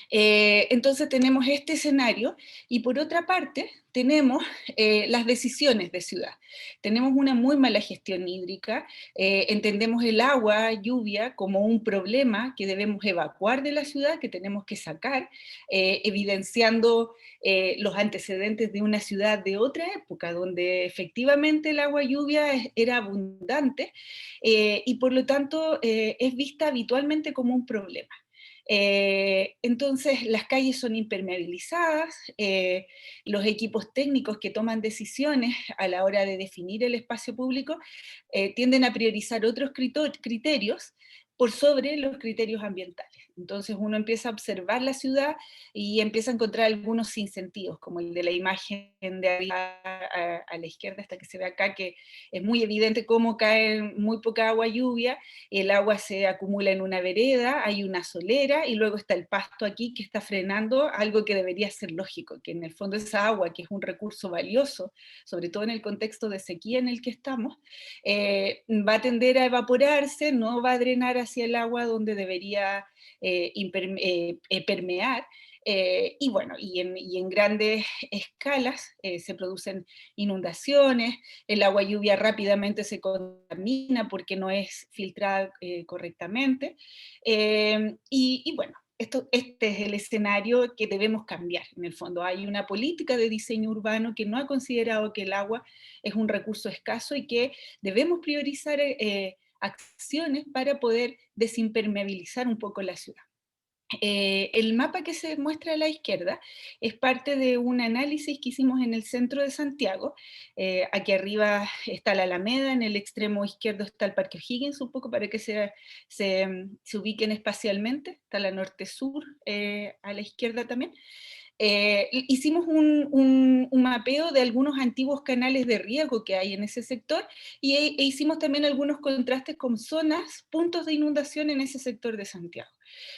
Entonces tenemos este escenario, y por otra parte tenemos las decisiones de ciudad. Tenemos una muy mala gestión hídrica, entendemos el agua, lluvia, como un problema que debemos evacuar de la ciudad, que tenemos que sacar, evidenciando los antecedentes de una ciudad de otra época, donde efectivamente el agua lluvia era abundante, y por lo tanto es vista habitualmente como un problema. Entonces las calles son impermeabilizadas, los equipos técnicos que toman decisiones a la hora de definir el espacio público tienden a priorizar otros criterios por sobre los criterios ambientales. Entonces uno empieza a observar la ciudad y empieza a encontrar algunos sinsentidos, como el de la imagen de arriba a la izquierda, esta que se ve acá, que es muy evidente cómo cae muy poca agua lluvia, el agua se acumula en una vereda, hay una solera, y luego está el pasto aquí que está frenando algo que debería ser lógico, que en el fondo esa agua, que es un recurso valioso, sobre todo en el contexto de sequía en el que estamos, va a tender a evaporarse, no va a drenar hacia el agua donde debería permear, y bueno, y en grandes escalas se producen inundaciones, el agua lluvia rápidamente se contamina porque no es filtrada correctamente, y bueno, este es el escenario que debemos cambiar. En el fondo hay una política de diseño urbano que no ha considerado que el agua es un recurso escaso y que debemos priorizar acciones para poder desimpermeabilizar un poco la ciudad. El mapa que se muestra a la izquierda es parte de un análisis que hicimos en el centro de Santiago. Aquí arriba está la Alameda, en el extremo izquierdo está el Parque O'Higgins, un poco para que se ubiquen espacialmente. Está la norte-sur a la izquierda también. Hicimos un mapeo de algunos antiguos canales de riego que hay en ese sector e hicimos también algunos contrastes con zonas, puntos de inundación en ese sector de Santiago.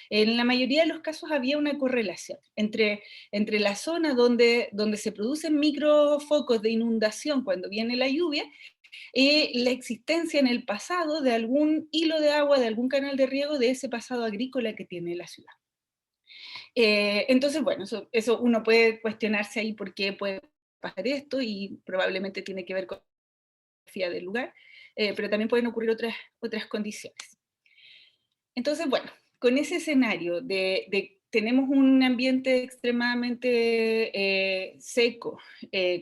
En la mayoría de los casos había una correlación entre la zona donde se producen microfocos de inundación cuando viene la lluvia y la existencia en el pasado de algún hilo de agua, de algún canal de riego de ese pasado agrícola que tiene la ciudad. Entonces, bueno, eso uno puede cuestionarse ahí por qué puede pasar esto y probablemente tiene que ver con la geografía del lugar, pero también pueden ocurrir otras condiciones. Entonces, bueno, con ese escenario tenemos un ambiente extremadamente seco,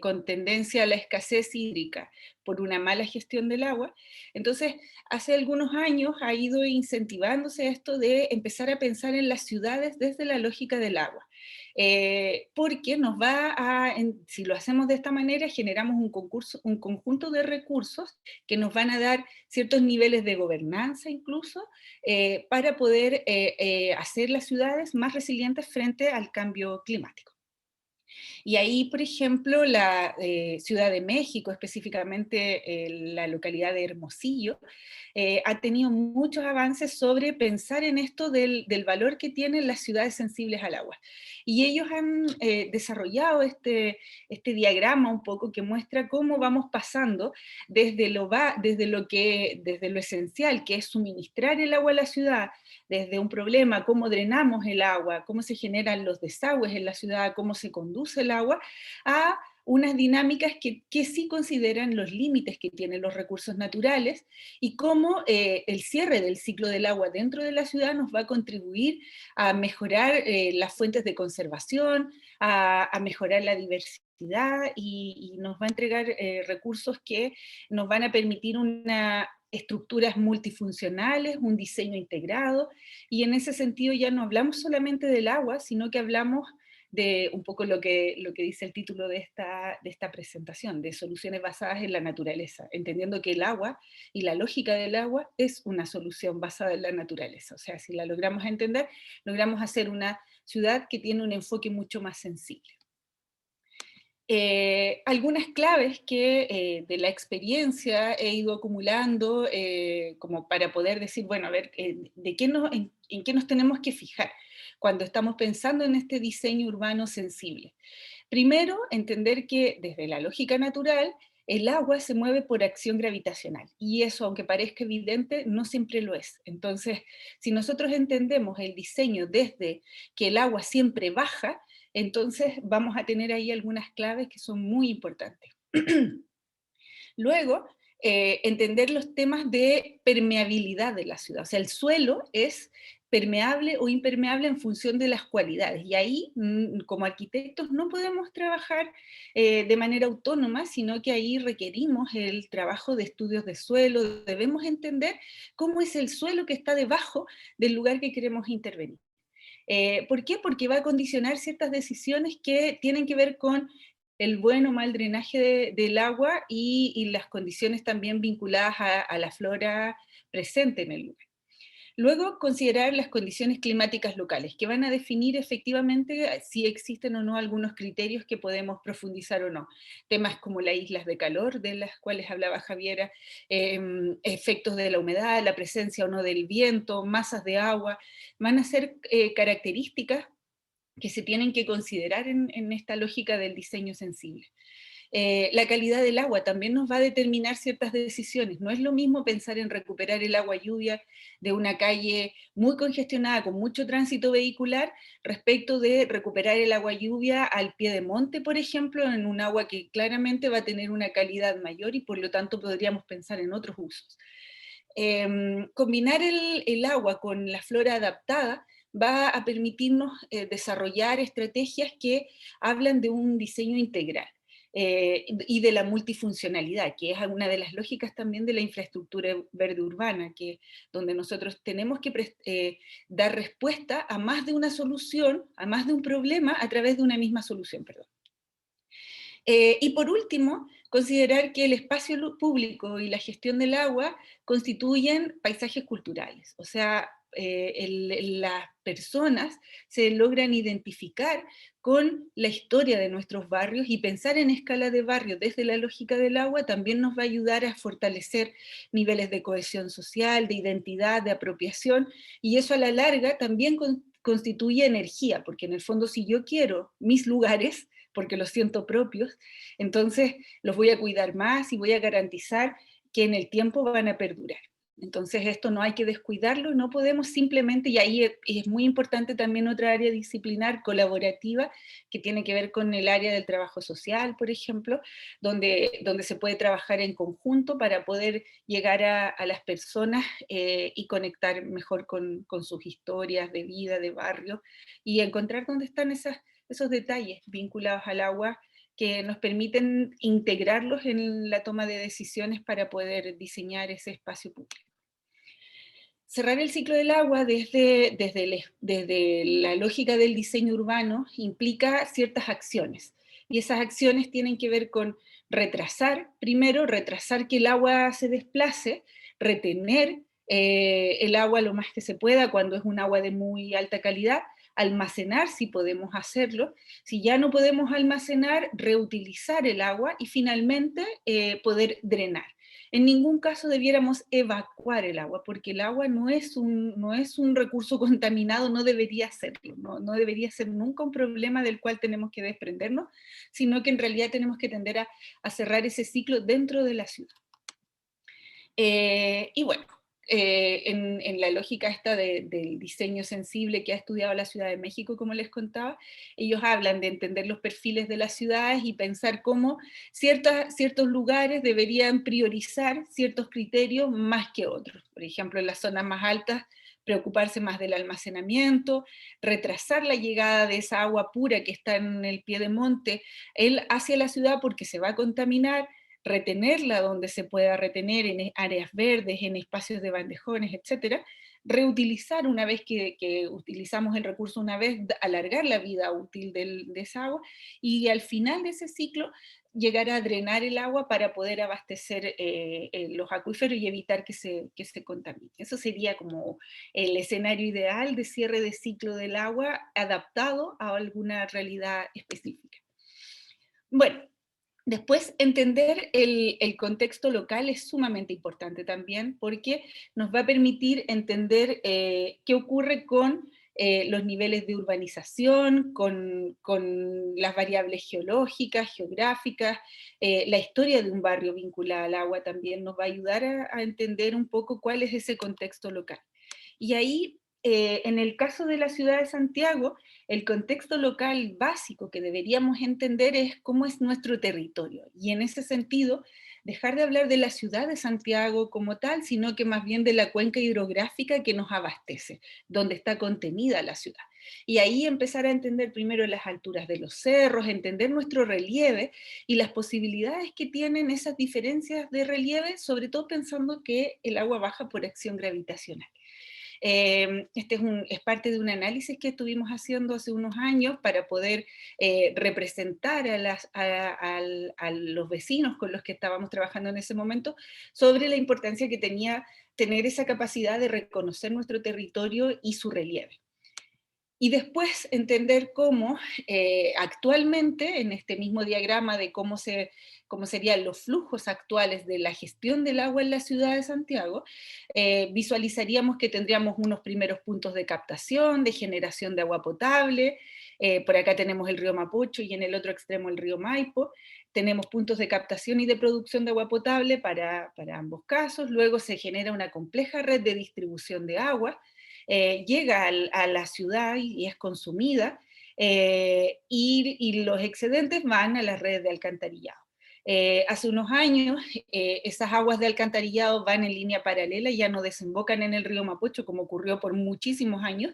con tendencia a la escasez hídrica por una mala gestión del agua, entonces hace algunos años ha ido incentivándose esto de empezar a pensar en las ciudades desde la lógica del agua. Porque si lo hacemos de esta manera, generamos un conjunto de recursos que nos van a dar ciertos niveles de gobernanza incluso, para poder hacer las ciudades más resilientes frente al cambio climático. Y ahí, por ejemplo, la Ciudad de México, específicamente la localidad de Hermosillo, ha tenido muchos avances sobre pensar en esto del valor que tienen las ciudades sensibles al agua. Y ellos han desarrollado este diagrama un poco que muestra cómo vamos pasando desde lo esencial, que es suministrar el agua a la ciudad, desde un problema, cómo drenamos el agua, cómo se generan los desagües en la ciudad, cómo se conduce el agua, a unas dinámicas que sí consideran los límites que tienen los recursos naturales y cómo el cierre del ciclo del agua dentro de la ciudad nos va a contribuir a mejorar las fuentes de conservación, a mejorar la diversidad y nos va a entregar recursos que nos van a permitir estructuras multifuncionales, un diseño integrado, y en ese sentido ya no hablamos solamente del agua, sino que hablamos de un poco lo que dice el título de esta presentación, de soluciones basadas en la naturaleza, entendiendo que el agua y la lógica del agua es una solución basada en la naturaleza. O sea, si la logramos entender, logramos hacer una ciudad que tiene un enfoque mucho más sensible. Algunas claves que de la experiencia he ido acumulando como para poder decir, bueno, a ver, en qué nos tenemos que fijar cuando estamos pensando en este diseño urbano sensible. Primero, entender que desde la lógica natural, el agua se mueve por acción gravitacional, y eso, aunque parezca evidente, no siempre lo es. Entonces, si nosotros entendemos el diseño desde que el agua siempre baja, entonces vamos a tener ahí algunas claves que son muy importantes. Luego, entender los temas de permeabilidad de la ciudad. O sea, el suelo es permeable o impermeable en función de las cualidades. Y ahí, como arquitectos, no podemos trabajar de manera autónoma, sino que ahí requerimos el trabajo de estudios de suelo. Debemos entender cómo es el suelo que está debajo del lugar que queremos intervenir. ¿Por qué? Porque va a condicionar ciertas decisiones que tienen que ver con el buen o mal drenaje del agua y las condiciones también vinculadas a la flora presente en el lugar. Luego, considerar las condiciones climáticas locales, que van a definir efectivamente si existen o no algunos criterios que podemos profundizar o no. Temas como las islas de calor, de las cuales hablaba Javiera, efectos de la humedad, la presencia o no del viento, masas de agua, van a ser características que se tienen que considerar en esta lógica del diseño sensible. La calidad del agua también nos va a determinar ciertas decisiones. No es lo mismo pensar en recuperar el agua lluvia de una calle muy congestionada con mucho tránsito vehicular respecto de recuperar el agua lluvia al pie de monte, por ejemplo, en un agua que claramente va a tener una calidad mayor y por lo tanto podríamos pensar en otros usos. Combinar el agua con la flora adaptada va a permitirnos desarrollar estrategias que hablan de un diseño integral. y de la multifuncionalidad, que es una de las lógicas también de la infraestructura verde urbana, que, donde nosotros tenemos que dar respuesta a más de una solución, a más de un problema a través de una misma solución, perdón. Y por último, considerar que el espacio público y la gestión del agua constituyen paisajes culturales, o sea, las personas se logran identificar con la historia de nuestros barrios, y pensar en escala de barrio desde la lógica del agua también nos va a ayudar a fortalecer niveles de cohesión social, de identidad, de apropiación, y eso a la larga también constituye energía, porque en el fondo si yo quiero mis lugares, porque los siento propios, entonces los voy a cuidar más y voy a garantizar que en el tiempo van a perdurar. Entonces esto no hay que descuidarlo, no podemos simplemente, y ahí es muy importante también otra área disciplinar colaborativa que tiene que ver con el área del trabajo social, por ejemplo, donde se puede trabajar en conjunto para poder llegar a las personas y conectar mejor con sus historias de vida, de barrio, y encontrar dónde están esos detalles vinculados al agua que nos permiten integrarlos en la toma de decisiones para poder diseñar ese espacio público. Cerrar el ciclo del agua desde la lógica del diseño urbano implica ciertas acciones, y esas acciones tienen que ver con primero retrasar que el agua se desplace, retener el agua lo más que se pueda cuando es un agua de muy alta calidad, almacenar si podemos hacerlo, si ya no podemos almacenar, reutilizar el agua, y finalmente poder drenar. En ningún caso debiéramos evacuar el agua, porque el agua no es un recurso contaminado, no debería serlo, no debería ser nunca un problema del cual tenemos que desprendernos, sino que en realidad tenemos que tender a cerrar ese ciclo dentro de la ciudad. Y bueno, en la lógica esta del diseño sensible que ha estudiado la Ciudad de México, como les contaba, ellos hablan de entender los perfiles de las ciudades y pensar cómo ciertos lugares deberían priorizar ciertos criterios más que otros. Por ejemplo, en las zonas más altas, preocuparse más del almacenamiento, retrasar la llegada de esa agua pura que está en el pie de monte hacia la ciudad porque se va a contaminar, retenerla donde se pueda retener, en áreas verdes, en espacios de bandejones, etcétera, reutilizar una vez que utilizamos el recurso una vez, alargar la vida útil de esa agua, y al final de ese ciclo llegar a drenar el agua para poder abastecer los acuíferos y evitar que se contamine. Eso sería como el escenario ideal de cierre de ciclo del agua adaptado a alguna realidad específica. Bueno, después, entender el contexto local es sumamente importante también, porque nos va a permitir entender qué ocurre con los niveles de urbanización, con las variables geológicas, geográficas, la historia de un barrio vinculada al agua también nos va a ayudar a entender un poco cuál es ese contexto local. Y ahí, en el caso de la ciudad de Santiago, el contexto local básico que deberíamos entender es cómo es nuestro territorio. Y en ese sentido, dejar de hablar de la ciudad de Santiago como tal, sino que más bien de la cuenca hidrográfica que nos abastece, donde está contenida la ciudad. Y ahí empezar a entender primero las alturas de los cerros, entender nuestro relieve y las posibilidades que tienen esas diferencias de relieve, sobre todo pensando que el agua baja por acción gravitacional. Este es parte de un análisis que estuvimos haciendo hace unos años para poder representar a los vecinos con los que estábamos trabajando en ese momento sobre la importancia que tenía tener esa capacidad de reconocer nuestro territorio y su relieve. Y después entender cómo actualmente, en este mismo diagrama de cómo serían los flujos actuales de la gestión del agua en la ciudad de Santiago, visualizaríamos que tendríamos unos primeros puntos de captación, de generación de agua potable. Por acá tenemos el río Mapocho y en el otro extremo el río Maipo. Tenemos puntos de captación y de producción de agua potable para ambos casos. Luego se genera una compleja red de distribución de agua. Llega a la ciudad y es consumida, y los excedentes van a las redes de alcantarillado. Hace unos años esas aguas de alcantarillado van en línea paralela y ya no desembocan en el río Mapocho como ocurrió por muchísimos años,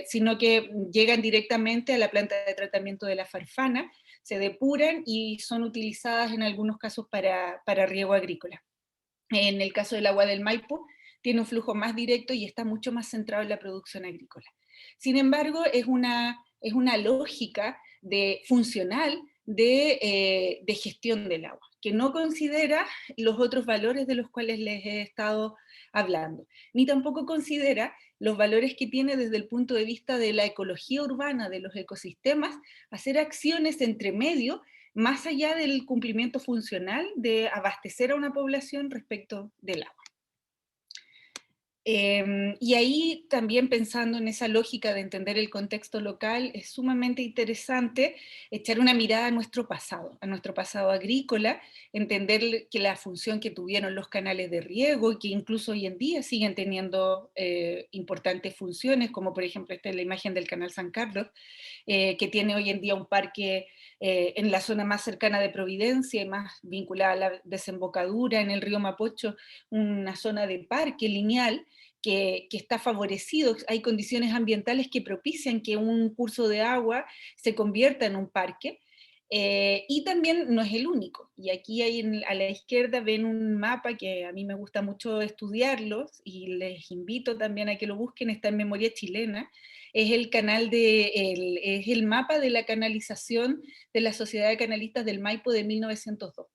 sino que llegan directamente a la planta de tratamiento de La Farfana, se depuran y son utilizadas en algunos casos para riego agrícola. En el caso del agua del Maipo, tiene un flujo más directo y está mucho más centrado en la producción agrícola. Sin embargo, es una lógica funcional de gestión del agua, que no considera los otros valores de los cuales les he estado hablando, ni tampoco considera los valores que tiene desde el punto de vista de la ecología urbana, de los ecosistemas, hacer acciones entre medio, más allá del cumplimiento funcional de abastecer a una población respecto del agua. Y ahí también pensando en esa lógica de entender el contexto local, es sumamente interesante echar una mirada a nuestro pasado agrícola, entender que la función que tuvieron los canales de riego, y que incluso hoy en día siguen teniendo importantes funciones, como por ejemplo esta es la imagen del Canal San Carlos, que tiene hoy en día un parque en la zona más cercana de Providencia y más vinculada a la desembocadura en el río Mapocho, una zona de parque lineal que está favorecido. Hay condiciones ambientales que propician que un curso de agua se convierta en un parque. Y también no es el único, y aquí a la izquierda ven un mapa que a mí me gusta mucho estudiarlos, y les invito también a que lo busquen, está en Memoria Chilena, es es el mapa de la canalización de la Sociedad de Canalistas del Maipo de 1902.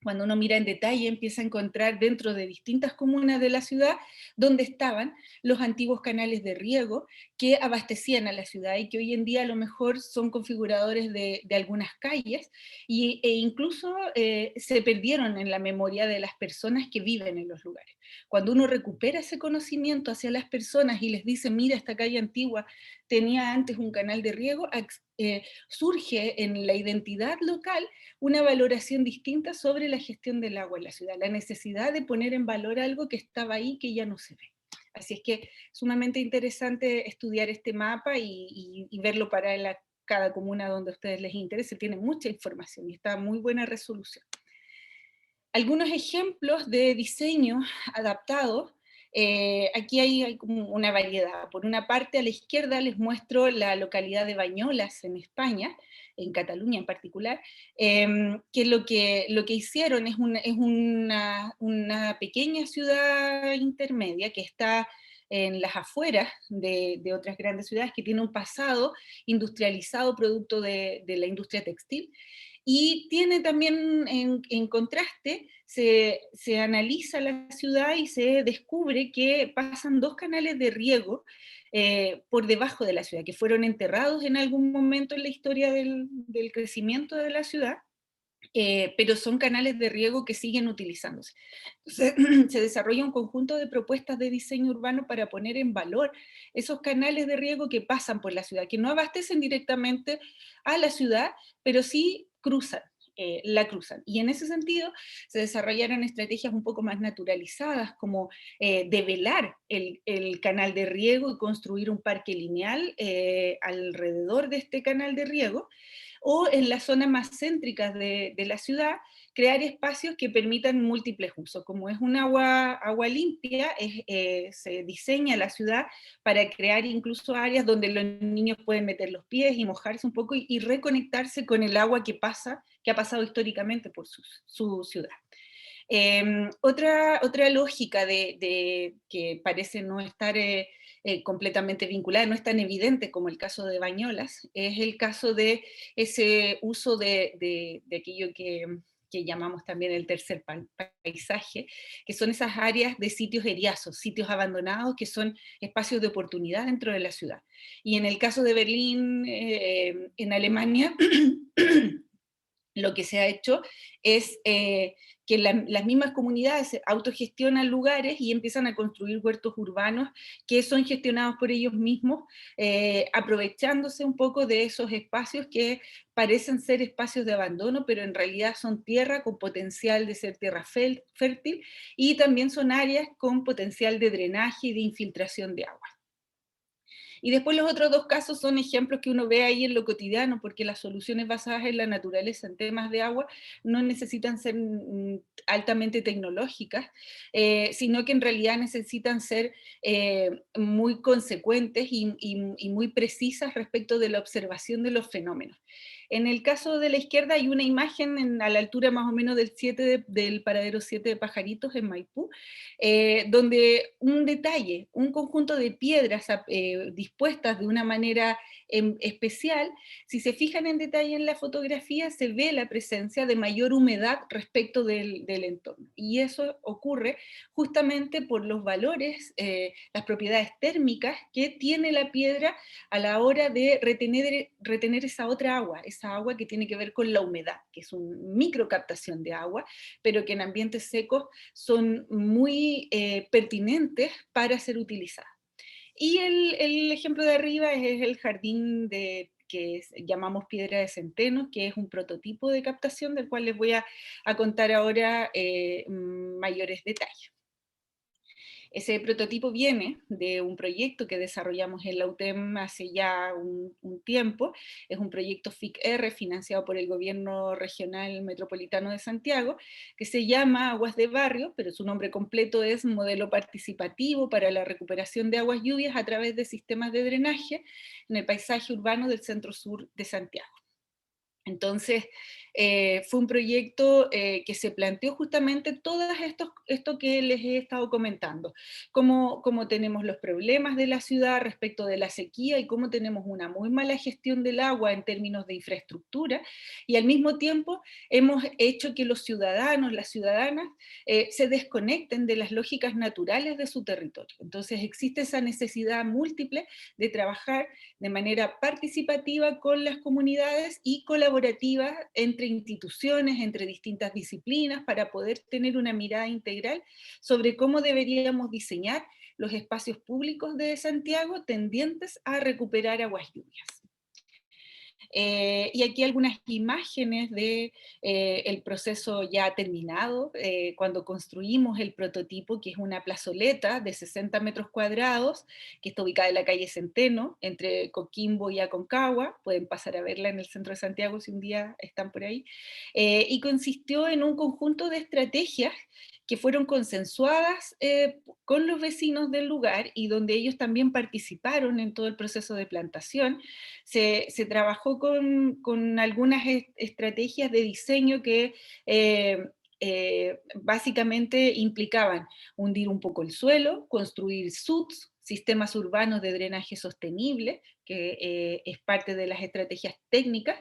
Cuando uno mira en detalle, empieza a encontrar dentro de distintas comunas de la ciudad donde estaban los antiguos canales de riego que abastecían a la ciudad y que hoy en día a lo mejor son configuradores de algunas calles e incluso se perdieron en la memoria de las personas que viven en los lugares. Cuando uno recupera ese conocimiento hacia las personas y les dice, mira, esta calle antigua tenía antes un canal de riego, surge en la identidad local una valoración distinta sobre la gestión del agua en la ciudad, la necesidad de poner en valor algo que estaba ahí que ya no se ve. Así es que sumamente interesante estudiar este mapa y verlo para cada comuna donde a ustedes les interese. Tiene mucha información y está muy buena resolución. Algunos ejemplos de diseño adaptado. Aquí hay como una variedad. Por una parte, a la izquierda les muestro la localidad de Bañolas en España, en Cataluña en particular, que lo que hicieron es una pequeña ciudad intermedia que está en las afueras de otras grandes ciudades, que tiene un pasado industrializado producto de la industria textil, y tiene también, en contraste, se analiza la ciudad y se descubre que pasan dos canales de riego por debajo de la ciudad, que fueron enterrados en algún momento en la historia del crecimiento de la ciudad, pero son canales de riego que siguen utilizándose. Entonces, se desarrolla un conjunto de propuestas de diseño urbano para poner en valor esos canales de riego que pasan por la ciudad, que no abastecen directamente a la ciudad, pero sí la cruzan. Y en ese sentido se desarrollaron estrategias un poco más naturalizadas, como develar el canal de riego y construir un parque lineal alrededor de este canal de riego, o en las zonas más céntricas de la ciudad, crear espacios que permitan múltiples usos. Como es un agua limpia, se diseña la ciudad para crear incluso áreas donde los niños pueden meter los pies y mojarse un poco y reconectarse con el agua que ha pasado históricamente por su ciudad. Otra lógica que parece no estar completamente vinculada, no es tan evidente como el caso de Bañolas, es el caso de ese uso de aquello que llamamos también el tercer paisaje, que son esas áreas de sitios eriazos, sitios abandonados, que son espacios de oportunidad dentro de la ciudad. Y en el caso de Berlín, en Alemania, lo que se ha hecho es que las mismas comunidades autogestionan lugares y empiezan a construir huertos urbanos que son gestionados por ellos mismos, aprovechándose un poco de esos espacios que parecen ser espacios de abandono, pero en realidad son tierra con potencial de ser tierra fértil, y también son áreas con potencial de drenaje y de infiltración de agua. Y después los otros dos casos son ejemplos que uno ve ahí en lo cotidiano, porque las soluciones basadas en la naturaleza en temas de agua no necesitan ser altamente tecnológicas, sino que en realidad necesitan ser muy consecuentes y muy precisas respecto de la observación de los fenómenos. En el caso de la izquierda hay una imagen a la altura más o menos del paradero 7 de Pajaritos en Maipú, donde un detalle, un conjunto de piedras dispuestas de una manera especial, si se fijan en detalle en la fotografía, se ve la presencia de mayor humedad respecto del entorno. Y eso ocurre justamente por los valores, las propiedades térmicas que tiene la piedra a la hora de retener esa otra agua, esa agua que tiene que ver con la humedad, que es una microcaptación de agua, pero que en ambientes secos son muy pertinentes para ser utilizadas. Y el ejemplo de arriba es el jardín que llamamos Piedra de Centeno, que es un prototipo de captación del cual les voy a contar ahora mayores detalles. Ese prototipo viene de un proyecto que desarrollamos en la UTEM hace ya un tiempo. Es un proyecto FIC-R financiado por el Gobierno Regional Metropolitano de Santiago, que se llama Aguas de Barrio, pero su nombre completo es Modelo Participativo para la Recuperación de Aguas Lluvias a través de sistemas de drenaje en el paisaje urbano del centro sur de Santiago. Entonces, fue un proyecto que se planteó justamente todo esto que les he estado comentando, cómo tenemos los problemas de la ciudad respecto de la sequía y cómo tenemos una muy mala gestión del agua en términos de infraestructura, y al mismo tiempo hemos hecho que los ciudadanos, las ciudadanas, se desconecten de las lógicas naturales de su territorio. Entonces existe esa necesidad múltiple de trabajar de manera participativa con las comunidades y colaborativa entre instituciones, entre distintas disciplinas, para poder tener una mirada integral sobre cómo deberíamos diseñar los espacios públicos de Santiago tendientes a recuperar aguas lluvias. Y aquí algunas imágenes de el proceso ya terminado, cuando construimos el prototipo, que es una plazoleta de 60 metros cuadrados, que está ubicada en la calle Centeno, entre Coquimbo y Aconcagua. Pueden pasar a verla en el centro de Santiago si un día están por ahí. Y consistió en un conjunto de estrategias que fueron consensuadas con los vecinos del lugar y donde ellos también participaron en todo el proceso de plantación. Se trabajó con algunas estrategias de diseño que básicamente implicaban hundir un poco el suelo, construir SUTs, sistemas urbanos de drenaje sostenible, que es parte de las estrategias técnicas,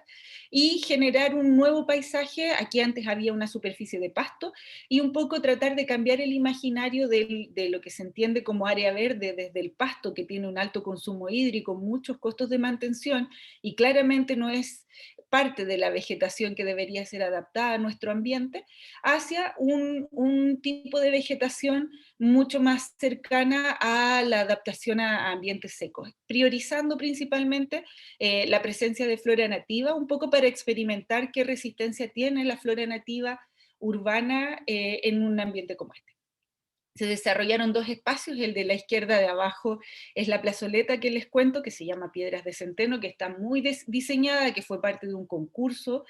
y generar un nuevo paisaje. Aquí antes había una superficie de pasto, y un poco tratar de cambiar el imaginario de lo que se entiende como área verde desde el pasto, que tiene un alto consumo hídrico, muchos costos de mantención, y claramente no es parte de la vegetación que debería ser adaptada a nuestro ambiente, hacia un tipo de vegetación mucho más cercana a la adaptación a ambientes secos, priorizando principalmente la presencia de flora nativa, un poco para experimentar qué resistencia tiene la flora nativa urbana en un ambiente como este. Se desarrollaron dos espacios, el de la izquierda de abajo es la plazoleta que les cuento, que se llama Piedras de Centeno, que está muy diseñada, que fue parte de un concurso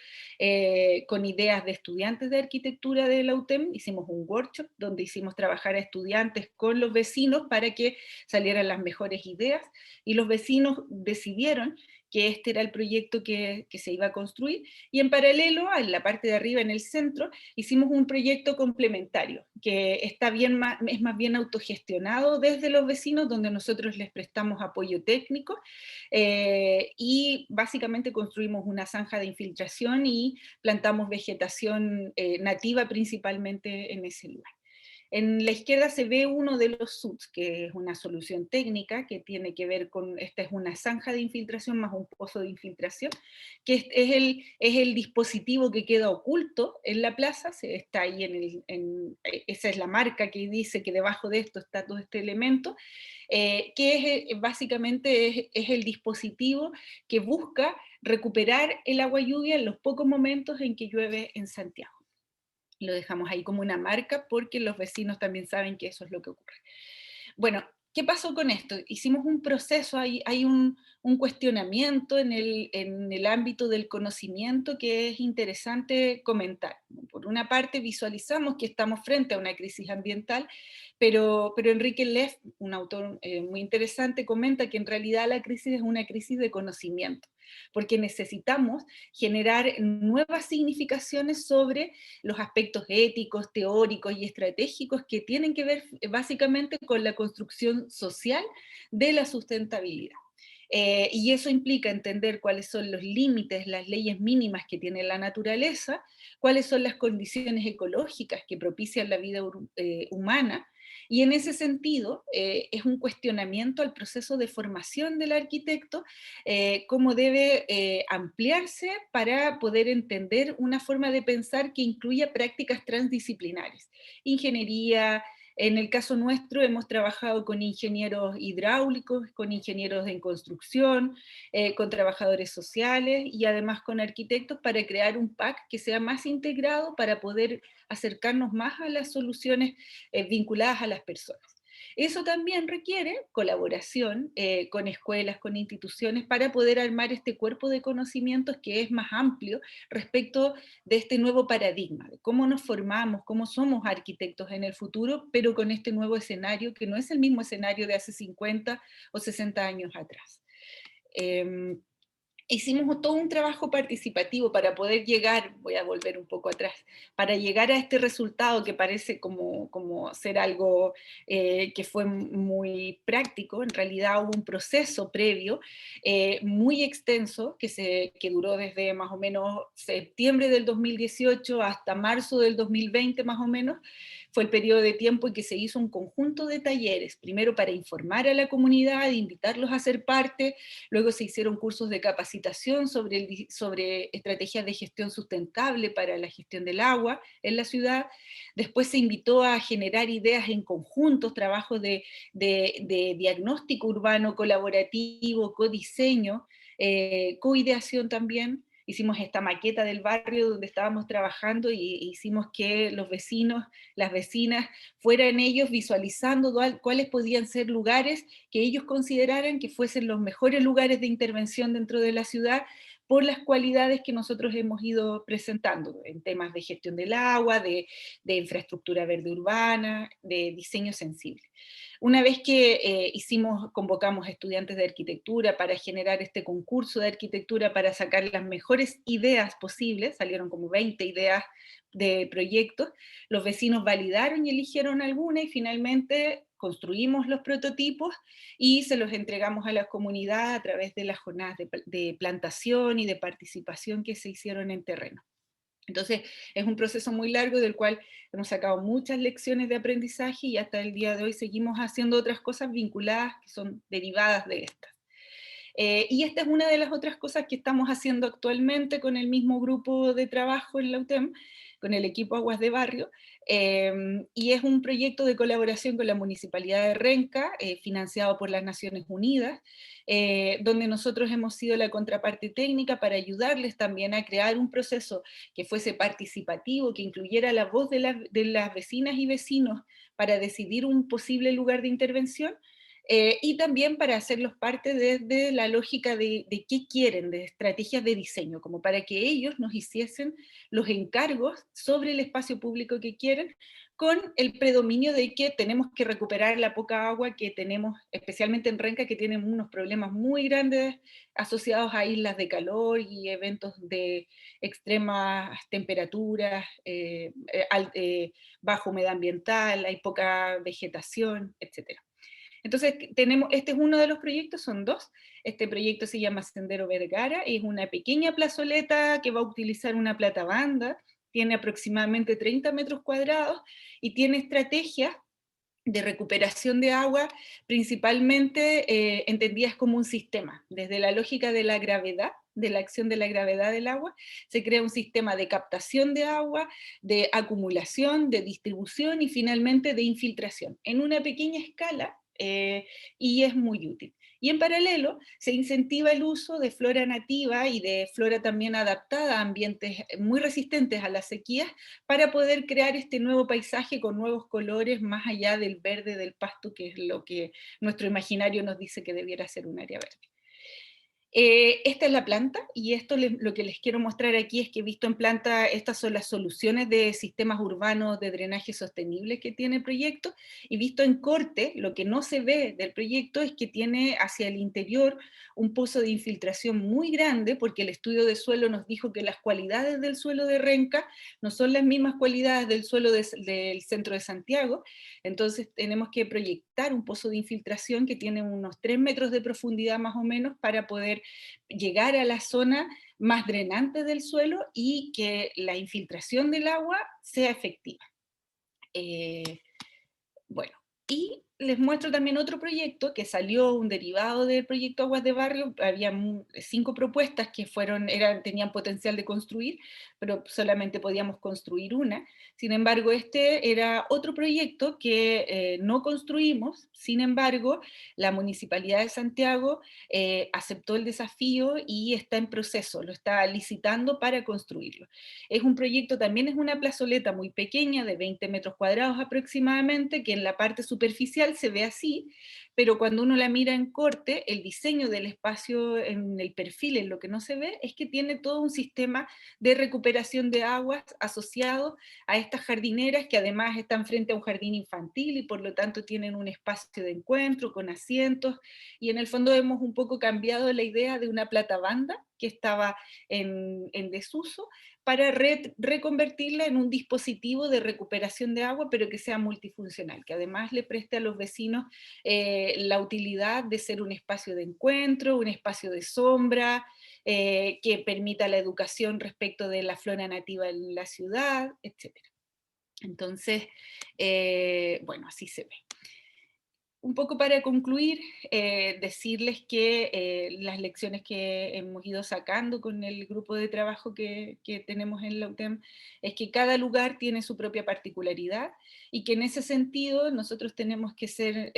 con ideas de estudiantes de arquitectura de la UTEM. Hicimos un workshop donde hicimos trabajar a estudiantes con los vecinos para que salieran las mejores ideas, y los vecinos decidieron que este era el proyecto que se iba a construir, y en paralelo, en la parte de arriba, en el centro, hicimos un proyecto complementario, que es más bien autogestionado desde los vecinos, donde nosotros les prestamos apoyo técnico, y básicamente construimos una zanja de infiltración y plantamos vegetación nativa principalmente en ese lugar. En la izquierda se ve uno de los SUTs, que es una solución técnica que tiene que ver con, esta es una zanja de infiltración más un pozo de infiltración, que es el dispositivo que queda oculto en la plaza. Está ahí esa es la marca que dice que debajo de esto está todo este elemento, que básicamente es el dispositivo que busca recuperar el agua lluvia en los pocos momentos en que llueve en Santiago. Lo dejamos ahí como una marca porque los vecinos también saben que eso es lo que ocurre. Bueno, ¿Qué pasó con esto? Hicimos un proceso, hay un cuestionamiento en el ámbito del conocimiento que es interesante comentar. Por una parte, visualizamos que estamos frente a una crisis ambiental, pero Enrique Leff, un autor muy interesante, comenta que en realidad la crisis es una crisis de conocimiento, porque necesitamos generar nuevas significaciones sobre los aspectos éticos, teóricos y estratégicos que tienen que ver básicamente con la construcción social de la sustentabilidad. Y eso implica entender cuáles son los límites, las leyes mínimas que tiene la naturaleza, cuáles son las condiciones ecológicas que propician la vida humana, y en ese sentido es un cuestionamiento al proceso de formación del arquitecto, cómo debe ampliarse para poder entender una forma de pensar que incluya prácticas transdisciplinares, ingeniería. En el caso nuestro hemos trabajado con ingenieros hidráulicos, con ingenieros en construcción, con trabajadores sociales y además con arquitectos para crear un pack que sea más integrado para poder acercarnos más a las soluciones vinculadas a las personas. Eso también requiere colaboración con escuelas, con instituciones, para poder armar este cuerpo de conocimientos que es más amplio respecto de este nuevo paradigma, de cómo nos formamos, cómo somos arquitectos en el futuro, pero con este nuevo escenario que no es el mismo escenario de hace 50 o 60 años atrás. Hicimos todo un trabajo participativo para poder llegar, voy a volver un poco atrás, para llegar a este resultado que parece como ser algo que fue muy práctico. En realidad hubo un proceso previo muy extenso que duró desde más o menos septiembre del 2018 hasta marzo del 2020 más o menos. Fue el periodo de tiempo en que se hizo un conjunto de talleres, primero para informar a la comunidad, invitarlos a ser parte. Luego se hicieron cursos de capacitación sobre estrategias de gestión sustentable para la gestión del agua en la ciudad. Después se invitó a generar ideas en conjuntos, trabajos de diagnóstico urbano colaborativo, codiseño, coideación también. Hicimos esta maqueta del barrio donde estábamos trabajando y hicimos que los vecinos, las vecinas, fueran ellos visualizando cuáles podían ser lugares que ellos consideraran que fuesen los mejores lugares de intervención dentro de la ciudad por las cualidades que nosotros hemos ido presentando en temas de gestión del agua, de infraestructura verde urbana, de diseño sensible. Una vez que convocamos estudiantes de arquitectura para generar este concurso de arquitectura para sacar las mejores ideas posibles, salieron como 20 ideas de proyectos, los vecinos validaron y eligieron alguna y finalmente construimos los prototipos y se los entregamos a la comunidad a través de las jornadas de plantación y de participación que se hicieron en terreno. Entonces, es un proceso muy largo del cual hemos sacado muchas lecciones de aprendizaje y hasta el día de hoy seguimos haciendo otras cosas vinculadas que son derivadas de estas. Y esta es una de las otras cosas que estamos haciendo actualmente con el mismo grupo de trabajo en la UTEM, con el equipo Aguas de Barrio, y es un proyecto de colaboración con la Municipalidad de Renca, financiado por las Naciones Unidas, donde nosotros hemos sido la contraparte técnica para ayudarles también a crear un proceso que fuese participativo, que incluyera la voz de las vecinas y vecinos para decidir un posible lugar de intervención, y también para hacerlos parte de la lógica de qué quieren, de estrategias de diseño, como para que ellos nos hiciesen los encargos sobre el espacio público que quieren, con el predominio de que tenemos que recuperar la poca agua que tenemos, especialmente en Renca, que tienen unos problemas muy grandes asociados a islas de calor y eventos de extremas temperaturas, baja humedad ambiental, hay poca vegetación, etc. Entonces, este es uno de los proyectos, son dos. Este proyecto se llama Sendero Vergara, es una pequeña plazoleta que va a utilizar una platabanda, tiene aproximadamente 30 metros cuadrados y tiene estrategias de recuperación de agua, principalmente entendidas como un sistema. Desde la lógica de la gravedad, de la acción de la gravedad del agua, se crea un sistema de captación de agua, de acumulación, de distribución y finalmente de infiltración, en una pequeña escala, y es muy útil. Y en paralelo se incentiva el uso de flora nativa y de flora también adaptada a ambientes muy resistentes a las sequías para poder crear este nuevo paisaje con nuevos colores más allá del verde del pasto, que es lo que nuestro imaginario nos dice que debiera ser un área verde. Esta es la planta, y esto lo que les quiero mostrar aquí es que visto en planta, estas son las soluciones de sistemas urbanos de drenaje sostenible que tiene el proyecto, y visto en corte, lo que no se ve del proyecto es que tiene hacia el interior un pozo de infiltración muy grande, porque el estudio de suelo nos dijo que las cualidades del suelo de Renca no son las mismas cualidades del suelo del centro de Santiago. Entonces tenemos que proyectar un pozo de infiltración que tiene unos 3 metros de profundidad más o menos para poder llegar a la zona más drenante del suelo y que la infiltración del agua sea efectiva. Bueno, y les muestro también otro proyecto que salió, un derivado del proyecto Aguas de Barrio. Había 5 propuestas que tenían potencial de construir, pero solamente podíamos construir una. Sin embargo, este era otro proyecto que no construimos. Sin embargo, la Municipalidad de Santiago aceptó el desafío y está en proceso, lo está licitando para construirlo. Es un proyecto, también es una plazoleta muy pequeña, de 20 metros cuadrados aproximadamente, que en la parte superficial se ve así, pero cuando uno la mira en corte, el diseño del espacio en el perfil, en lo que no se ve, es que tiene todo un sistema de recuperación de aguas asociado a estas jardineras, que además están frente a un jardín infantil y por lo tanto tienen un espacio de encuentro con asientos, y en el fondo hemos un poco cambiado la idea de una platabanda que estaba en desuso, para reconvertirla en un dispositivo de recuperación de agua, pero que sea multifuncional, que además le preste a los vecinos la utilidad de ser un espacio de encuentro, un espacio de sombra, que permita la educación respecto de la flora nativa en la ciudad, etc. Entonces, bueno, así se ve. Un poco para concluir, decirles que las lecciones que hemos ido sacando con el grupo de trabajo que tenemos en la UTEM es que cada lugar tiene su propia particularidad, y que en ese sentido nosotros tenemos que ser,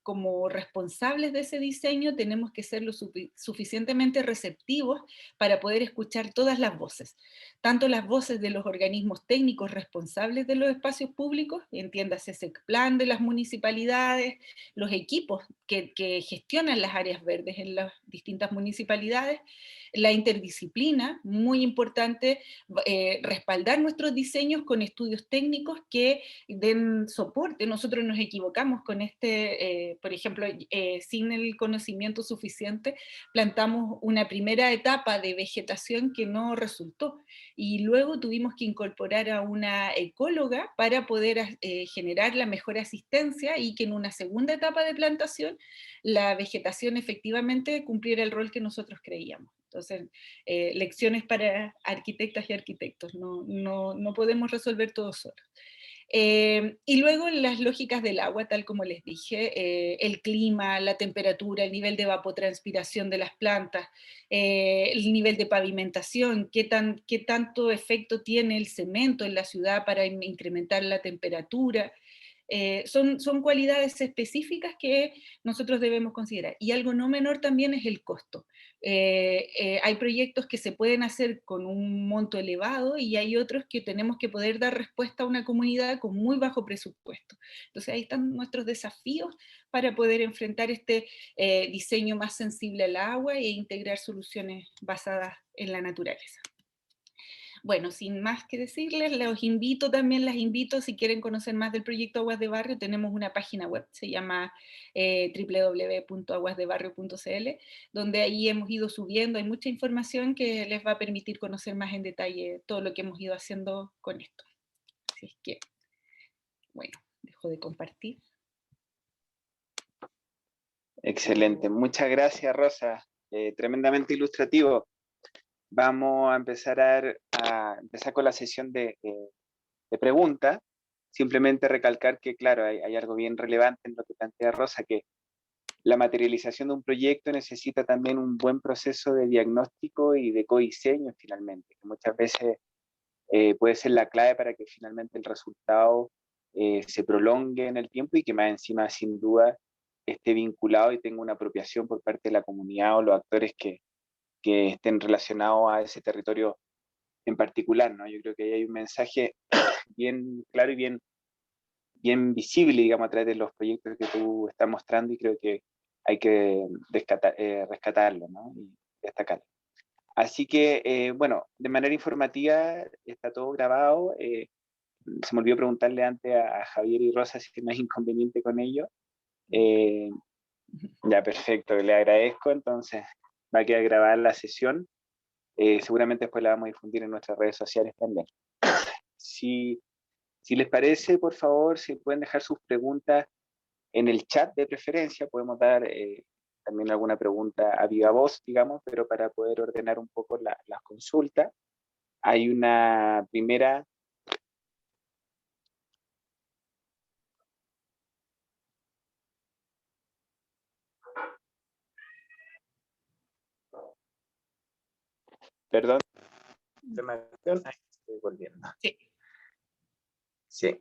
como responsables de ese diseño, tenemos que ser lo suficientemente receptivos para poder escuchar todas las voces, tanto las voces de los organismos técnicos responsables de los espacios públicos, entiéndase SECPLAN de las municipalidades, los equipos que gestionan las áreas verdes en las distintas municipalidades, la interdisciplina, muy importante, respaldar nuestros diseños con estudios técnicos que den soporte. Nosotros nos equivocamos con por ejemplo, sin el conocimiento suficiente, plantamos una primera etapa de vegetación que no resultó, y luego tuvimos que incorporar a una ecóloga para poder generar la mejor asistencia, y que en una segunda etapa de plantación la vegetación efectivamente cumpliera el rol que nosotros creíamos. Entonces, lecciones para arquitectas y arquitectos, no podemos resolver todo solos. Y luego las lógicas del agua, tal como les dije, el clima, la temperatura, el nivel de evapotranspiración de las plantas, el nivel de pavimentación, qué tanto efecto tiene el cemento en la ciudad para incrementar la temperatura. Son cualidades específicas que nosotros debemos considerar. Y algo no menor también es el costo. Hay proyectos que se pueden hacer con un monto elevado, y hay otros que tenemos que poder dar respuesta a una comunidad con muy bajo presupuesto. Entonces ahí están nuestros desafíos para poder enfrentar este diseño más sensible al agua e integrar soluciones basadas en la naturaleza. Bueno, sin más que decirles, las invito, si quieren conocer más del proyecto Aguas de Barrio, tenemos una página web, se llama www.aguasdebarrio.cl, donde ahí hemos ido subiendo, hay mucha información que les va a permitir conocer más en detalle todo lo que hemos ido haciendo con esto. Así es que, bueno, dejo de compartir. Excelente, muchas gracias, Rosa, tremendamente ilustrativo. Vamos a empezar con la sesión de preguntas. Simplemente recalcar que, claro, hay algo bien relevante en lo que plantea Rosa, que la materialización de un proyecto necesita también un buen proceso de diagnóstico y de codiseño finalmente, que muchas veces puede ser la clave para que finalmente el resultado se prolongue en el tiempo, y que más encima, sin duda, esté vinculado y tenga una apropiación por parte de la comunidad o los actores que estén relacionados a ese territorio en particular, ¿no? Yo creo que ahí hay un mensaje bien claro y bien visible, digamos, a través de los proyectos que tú estás mostrando, y creo que hay que rescatarlo, ¿no? Y destacarlo. Así que, bueno, de manera informativa está todo grabado. Se me olvidó preguntarle antes a Javier y Rosa si no hay inconveniente con ello. Ya, perfecto, le agradezco. Entonces, va a quedar grabada la sesión. Seguramente después la vamos a difundir en nuestras redes sociales también. Si les parece, por favor, si pueden dejar sus preguntas en el chat de preferencia, podemos dar también alguna pregunta a viva voz, digamos, pero para poder ordenar un poco las consultas. Hay una primera. Perdón. Ahí estoy volviendo. Sí. Sí.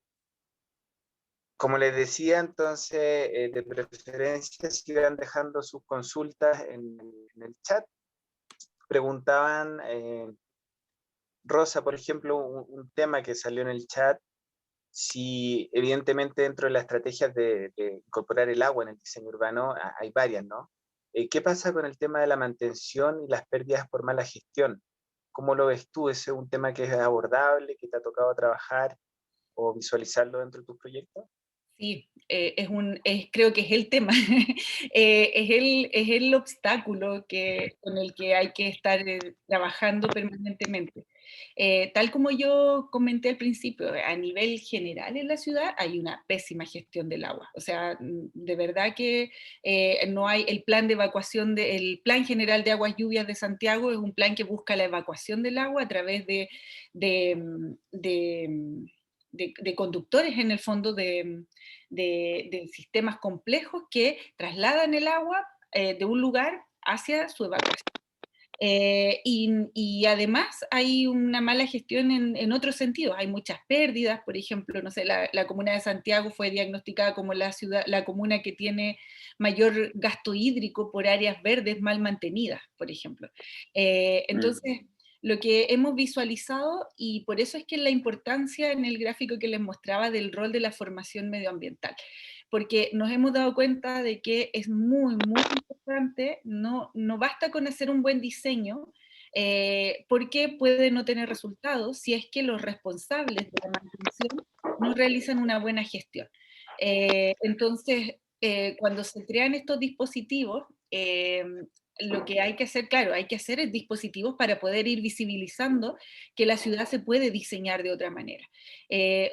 Como les decía, entonces, de preferencia, sigan dejando sus consultas en el chat. Preguntaban, Rosa, por ejemplo, un tema que salió en el chat, si evidentemente dentro de las estrategias de incorporar el agua en el diseño urbano hay varias, ¿no? ¿Qué pasa con el tema de la mantención y las pérdidas por mala gestión? ¿Cómo lo ves tú? ¿Ese es un tema que es abordable, que te ha tocado trabajar o visualizarlo dentro de tus proyectos? Sí, creo que es el tema, es el obstáculo con el que hay que estar trabajando permanentemente. Tal como yo comenté al principio, a nivel general en la ciudad hay una pésima gestión del agua. O sea, de verdad que no hay el plan de evacuación, el Plan General de Aguas Lluvias de Santiago es un plan que busca la evacuación del agua a través de conductores, en el fondo, de sistemas complejos que trasladan el agua de un lugar hacia su evacuación. Y además hay una mala gestión en otros sentidos, hay muchas pérdidas. Por ejemplo, no sé, la comuna de Santiago fue diagnosticada como la comuna que tiene mayor gasto hídrico por áreas verdes mal mantenidas, por ejemplo. Entonces, lo que hemos visualizado, y por eso es que la importancia en el gráfico que les mostraba del rol de la formación medioambiental, porque nos hemos dado cuenta de que es muy, muy importante, no basta con hacer un buen diseño, porque puede no tener resultados si es que los responsables de la mantención no realizan una buena gestión. Entonces, cuando se crean estos dispositivos, lo que hay que hacer, claro, hay que hacer dispositivos para poder ir visibilizando que la ciudad se puede diseñar de otra manera.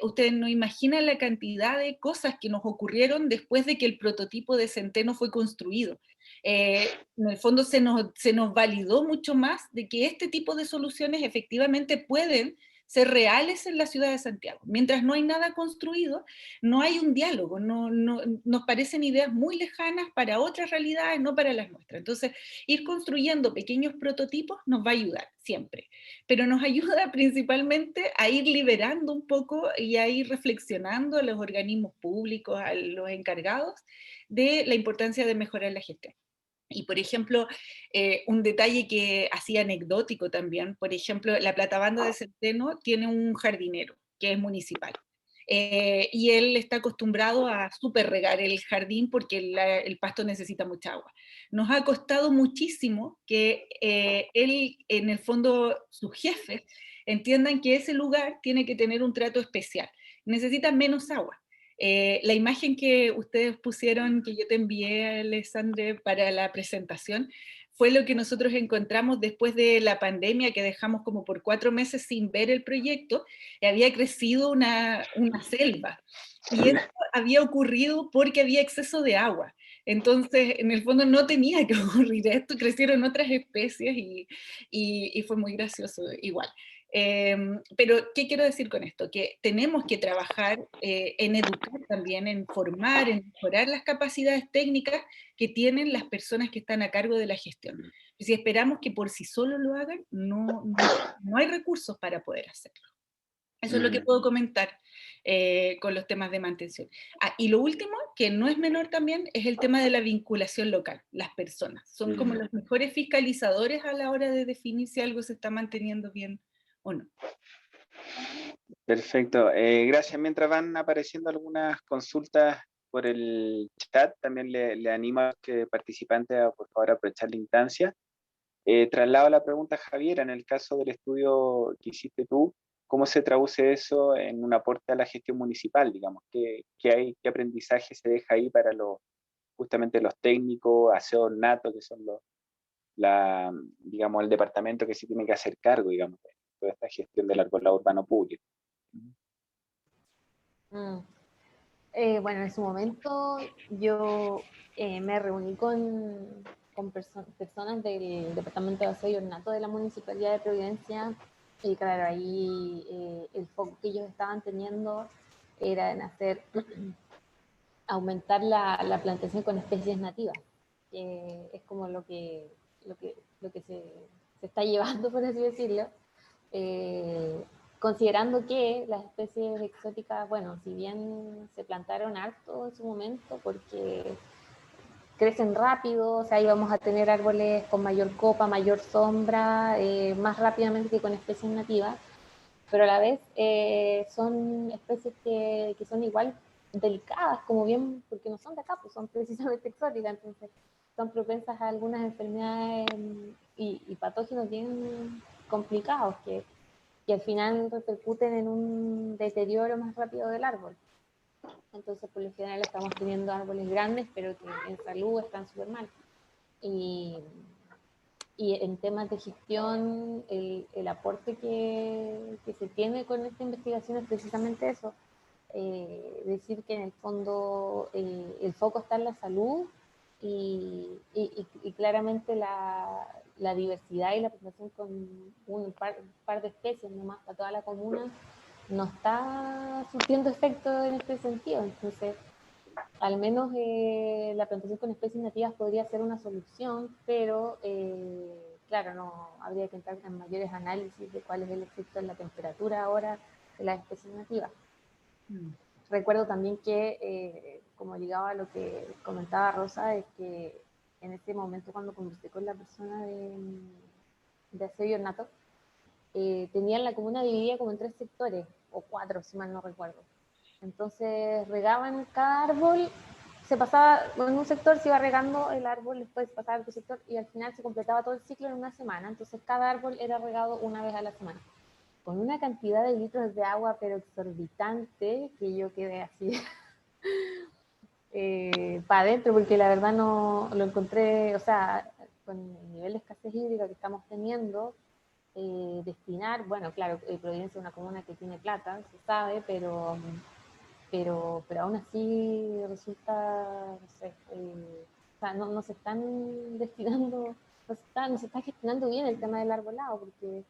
Ustedes no imaginan la cantidad de cosas que nos ocurrieron después de que el prototipo de Centeno fue construido. En el fondo se nos validó mucho más de que este tipo de soluciones efectivamente pueden ser reales en la ciudad de Santiago. Mientras no hay nada construido, no hay un diálogo, nos parecen ideas muy lejanas para otras realidades, no para las nuestras. Entonces, ir construyendo pequeños prototipos nos va a ayudar siempre, pero nos ayuda principalmente a ir liberando un poco y a ir reflexionando a los organismos públicos, a los encargados, de la importancia de mejorar la gestión. Y, por ejemplo, un detalle que hacía anecdótico también, por ejemplo, la Platabanda de Centeno tiene un jardinero que es municipal. Y él está acostumbrado a súper regar el jardín porque el pasto necesita mucha agua. Nos ha costado muchísimo que él, en el fondo, sus jefes, entiendan que ese lugar tiene que tener un trato especial. Necesita menos agua. La imagen que ustedes pusieron, que yo te envié, Alessandre, para la presentación, fue lo que nosotros encontramos después de la pandemia, que dejamos como por 4 meses sin ver el proyecto, y había crecido una selva. Y esto había ocurrido porque había exceso de agua. Entonces, en el fondo no tenía que ocurrir esto, crecieron otras especies y fue muy gracioso igual. Pero, ¿qué quiero decir con esto? Que tenemos que trabajar en educar también, en formar, en mejorar las capacidades técnicas que tienen las personas que están a cargo de la gestión. Y si esperamos que por sí solos lo hagan, no hay recursos para poder hacerlo. Eso es lo que puedo comentar con los temas de mantención. Y lo último, que no es menor también, es el tema de la vinculación local, las personas. Son como los mejores fiscalizadores a la hora de definir si algo se está manteniendo bien o no. Perfecto. Gracias. Mientras van apareciendo algunas consultas por el chat, también le animo a que participantes a, por favor, aprovechar la instancia. Traslado la pregunta a Javier, en el caso del estudio que hiciste tú, ¿cómo se traduce eso en un aporte a la gestión municipal, digamos? ¿Qué aprendizaje se deja ahí para justamente los técnicos, aseo nato, que son digamos, el departamento que sí tiene que hacer cargo, digamos, de toda esta gestión del arbolado urbano público? Mm. Bueno, en su momento yo me reuní con personas del Departamento de Aseo y Ornato de la Municipalidad de Providencia, y claro, ahí el foco que ellos estaban teniendo era en hacer aumentar la plantación con especies nativas, que es como lo que se está llevando, por así decirlo, eh, considerando que las especies exóticas, bueno, si bien se plantaron harto en su momento, porque crecen rápido, o sea, íbamos a tener árboles con mayor copa, mayor sombra, más rápidamente que con especies nativas, pero a la vez son especies que son igual delicadas, como bien, porque no son de acá, pues son precisamente exóticas, entonces son propensas a algunas enfermedades y patógenos bien complicados que al final repercuten en un deterioro más rápido del árbol. Entonces, por lo general estamos teniendo árboles grandes, pero que en salud están súper mal. Y, y en temas de gestión, el aporte que se tiene con esta investigación es precisamente eso, decir que en el fondo el foco está en la salud y claramente la diversidad y la población con un par de especies nomás para toda la comuna no está surtiendo efecto en este sentido. Entonces, al menos la plantación con especies nativas podría ser una solución, pero claro, no habría que entrar en mayores análisis de cuál es el efecto en la temperatura ahora de las especies nativas. Recuerdo también que, como ligaba a lo que comentaba Rosa, es que en este momento cuando conversé con la persona de Aseo y Ornato, tenían la comuna dividida como en 3 sectores, o 4, si mal no recuerdo. Entonces regaban cada árbol, se pasaba, en un sector se iba regando el árbol, después pasaba a otro sector y al final se completaba todo el ciclo en una semana. Entonces cada árbol era regado una vez a la semana, con una cantidad de litros de agua pero exorbitante que yo quedé así para adentro, porque la verdad no lo encontré, o sea, con el nivel de escasez hídrica que estamos teniendo, destinar, bueno, claro, Providencia es una comuna que tiene plata, se sabe, pero aún así resulta, no sé, o sea, no se están destinando, no se está gestionando bien el tema del arbolado, porque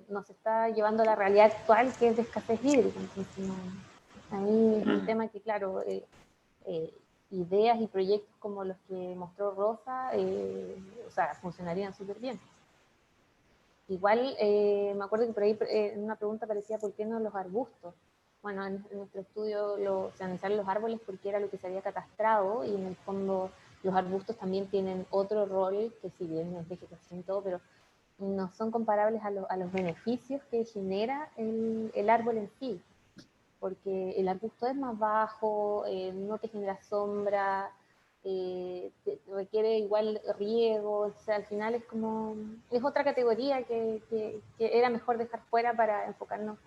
nos está llevando a la realidad actual que es de escasez hídrica. Entonces, no, a mí es un tema que, claro, eh, ideas y proyectos como los que mostró Rosa, o sea, funcionarían súper bien. Igual, me acuerdo que por ahí en una pregunta parecía, ¿por qué no los arbustos? Bueno, en nuestro estudio se analizaron los árboles porque era lo que se había catastrado y en el fondo los arbustos también tienen otro rol, que si bien es vegetación y todo, pero no son comparables a los beneficios que genera el árbol en sí, porque el arbusto es más bajo, no te genera sombra, requiere igual riego, o sea, al final es como, es otra categoría que era mejor dejar fuera para enfocarnos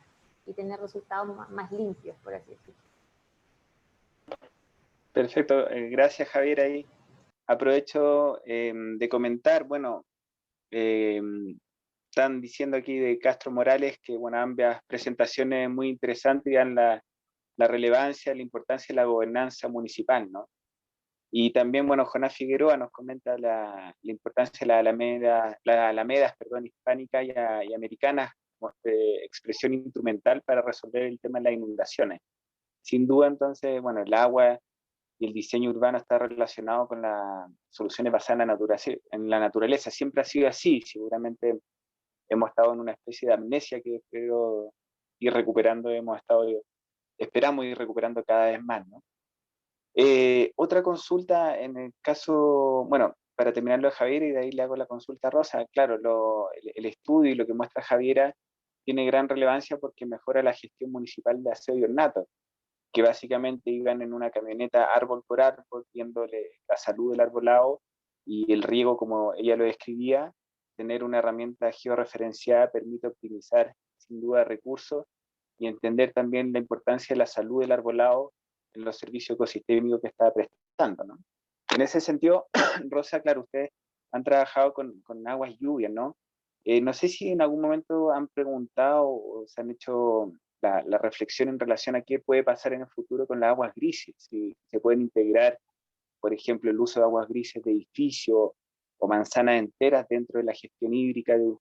y tener resultados más limpios, por así decirlo. Perfecto, gracias Javier. Ahí aprovecho de comentar, bueno, están diciendo aquí de Castro Morales que, bueno, ambas presentaciones muy interesantes y dan la relevancia, la importancia de la gobernanza municipal, ¿no? Y también, bueno, Jonás Figueroa nos comenta la importancia de las alamedas, perdón, hispánicas y americanas como expresión instrumental para resolver el tema de las inundaciones. Sin duda, entonces, bueno, el agua y el diseño urbano está relacionado con las soluciones basadas en la naturaleza. Siempre ha sido así, seguramente hemos estado en una especie de amnesia que espero ir recuperando, esperamos ir recuperando cada vez más, ¿no? Otra consulta en el caso, bueno, para terminar lo de Javier y de ahí le hago la consulta a Rosa. Claro, el estudio y lo que muestra Javiera tiene gran relevancia porque mejora la gestión municipal de aseo y ornato, que básicamente iban en una camioneta árbol por árbol, viéndole la salud del arbolado y el riego como ella lo describía. Tener una herramienta georreferenciada permite optimizar sin duda recursos y entender también la importancia de la salud del arbolado en los servicios ecosistémicos que está prestando, ¿no? En ese sentido, Rosa, claro, ustedes han trabajado con aguas lluvias, ¿no? No sé si en algún momento han preguntado o se han hecho la reflexión en relación a qué puede pasar en el futuro con las aguas grises, si se pueden integrar, por ejemplo, el uso de aguas grises de edificios o manzanas enteras dentro de la gestión hídrica de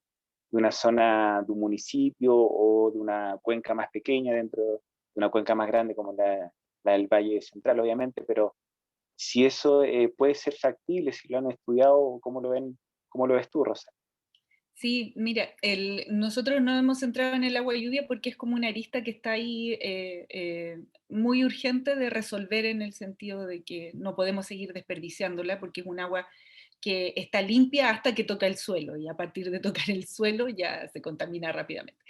una zona, de un municipio o de una cuenca más pequeña dentro de una cuenca más grande como la del Valle Central, obviamente, pero si eso puede ser factible, si lo han estudiado, ¿cómo lo ven, cómo lo ves tú, Rosa? Sí, mira, nosotros no hemos centrado en el agua de lluvia porque es como una arista que está ahí muy urgente de resolver en el sentido de que no podemos seguir desperdiciándola porque es un agua que está limpia hasta que toca el suelo y a partir de tocar el suelo ya se contamina rápidamente.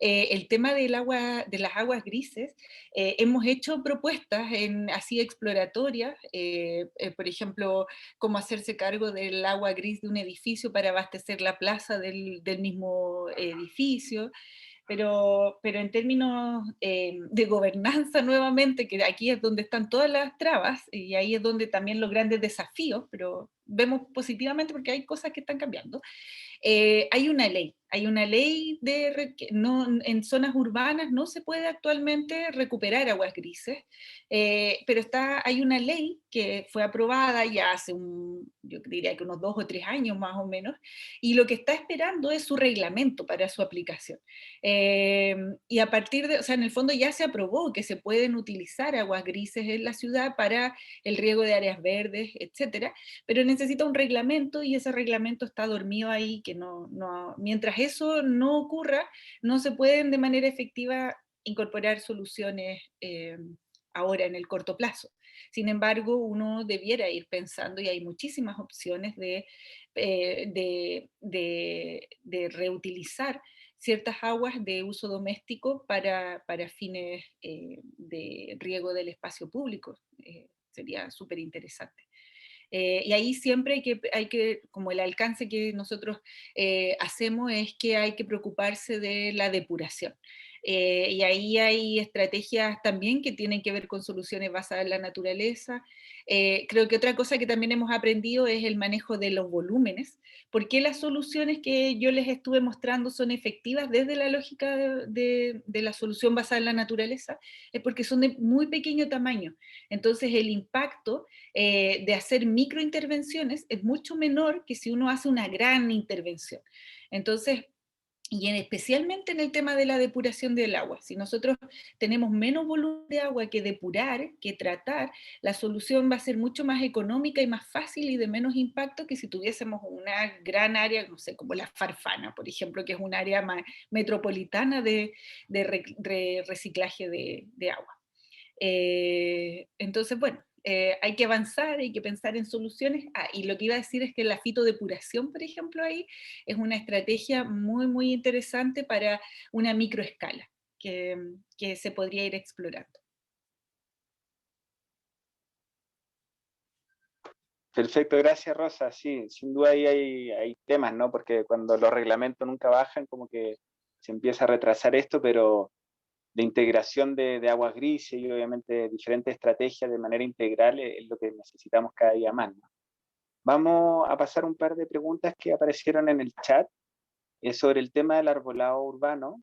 El tema del agua, de las aguas grises, hemos hecho propuestas así exploratorias, por ejemplo, cómo hacerse cargo del agua gris de un edificio para abastecer la plaza del mismo edificio, pero en términos de gobernanza nuevamente, que aquí es donde están todas las trabas y ahí es donde también los grandes desafíos, pero vemos positivamente porque hay cosas que están cambiando. Hay una ley que no, en zonas urbanas no se puede actualmente recuperar aguas grises, pero hay una ley que fue aprobada ya hace yo diría que unos 2 o 3 años más o menos, y lo que está esperando es su reglamento para su aplicación. Y a partir de, o sea, en el fondo ya se aprobó que se pueden utilizar aguas grises en la ciudad para el riego de áreas verdes, etcétera, pero necesita un reglamento y ese reglamento está dormido ahí, que mientras eso no ocurra, no se pueden de manera efectiva incorporar soluciones ahora en el corto plazo. Sin embargo, uno debiera ir pensando, y hay muchísimas opciones de reutilizar ciertas aguas de uso doméstico para fines de riego del espacio público. Sería súper interesante. Y ahí siempre como el alcance que nosotros hacemos es que hay que preocuparse de la depuración. Y ahí hay estrategias también que tienen que ver con soluciones basadas en la naturaleza. Creo que otra cosa que también hemos aprendido es el manejo de los volúmenes. ¿Por qué las soluciones que yo les estuve mostrando son efectivas desde la lógica de la solución basada en la naturaleza? Es porque son de muy pequeño tamaño. Entonces el impacto de hacer microintervenciones es mucho menor que si uno hace una gran intervención. Entonces, especialmente en el tema de la depuración del agua. Si nosotros tenemos menos volumen de agua que depurar, que tratar, la solución va a ser mucho más económica y más fácil y de menos impacto que si tuviésemos una gran área, no sé, como la Farfana, por ejemplo, que es un área metropolitana de reciclaje de agua. Entonces, bueno, hay que avanzar, hay que pensar en soluciones. Y lo que iba a decir es que la fitodepuración, por ejemplo, ahí es una estrategia muy, muy interesante para una microescala que se podría ir explorando. Perfecto, gracias Rosa. Sí, sin duda ahí hay temas, ¿no? Porque cuando los reglamentos nunca bajan, como que se empieza a retrasar esto, pero la integración de aguas grises y obviamente diferentes estrategias de manera integral es lo que necesitamos cada día más, ¿no? Vamos a pasar un par de preguntas que aparecieron en el chat sobre el tema del arbolado urbano.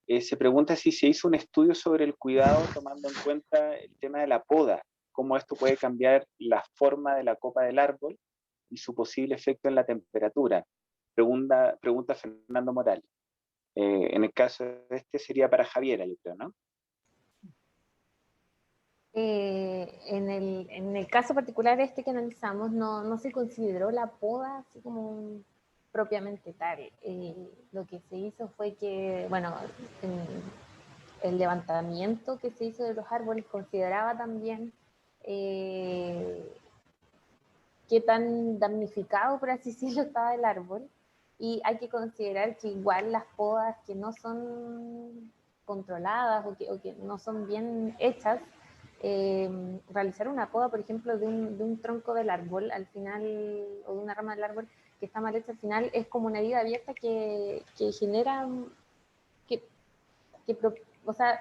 Se pregunta si se hizo un estudio sobre el cuidado tomando en cuenta el tema de la poda, cómo esto puede cambiar la forma de la copa del árbol y su posible efecto en la temperatura. Pregunta Fernando Morales. En el caso de este sería para Javiera, yo creo, ¿no? En el caso particular este que analizamos, no se consideró la poda así como propiamente tal. Lo que se hizo fue que, bueno, el levantamiento que se hizo de los árboles consideraba también qué tan damnificado, por así decirlo, estaba el árbol. Y hay que considerar que igual las podas que no son controladas o que no son bien hechas, realizar una poda, por ejemplo, de un tronco del árbol al final, o de una rama del árbol que está mal hecha al final, es como una herida abierta que genera, que, o sea,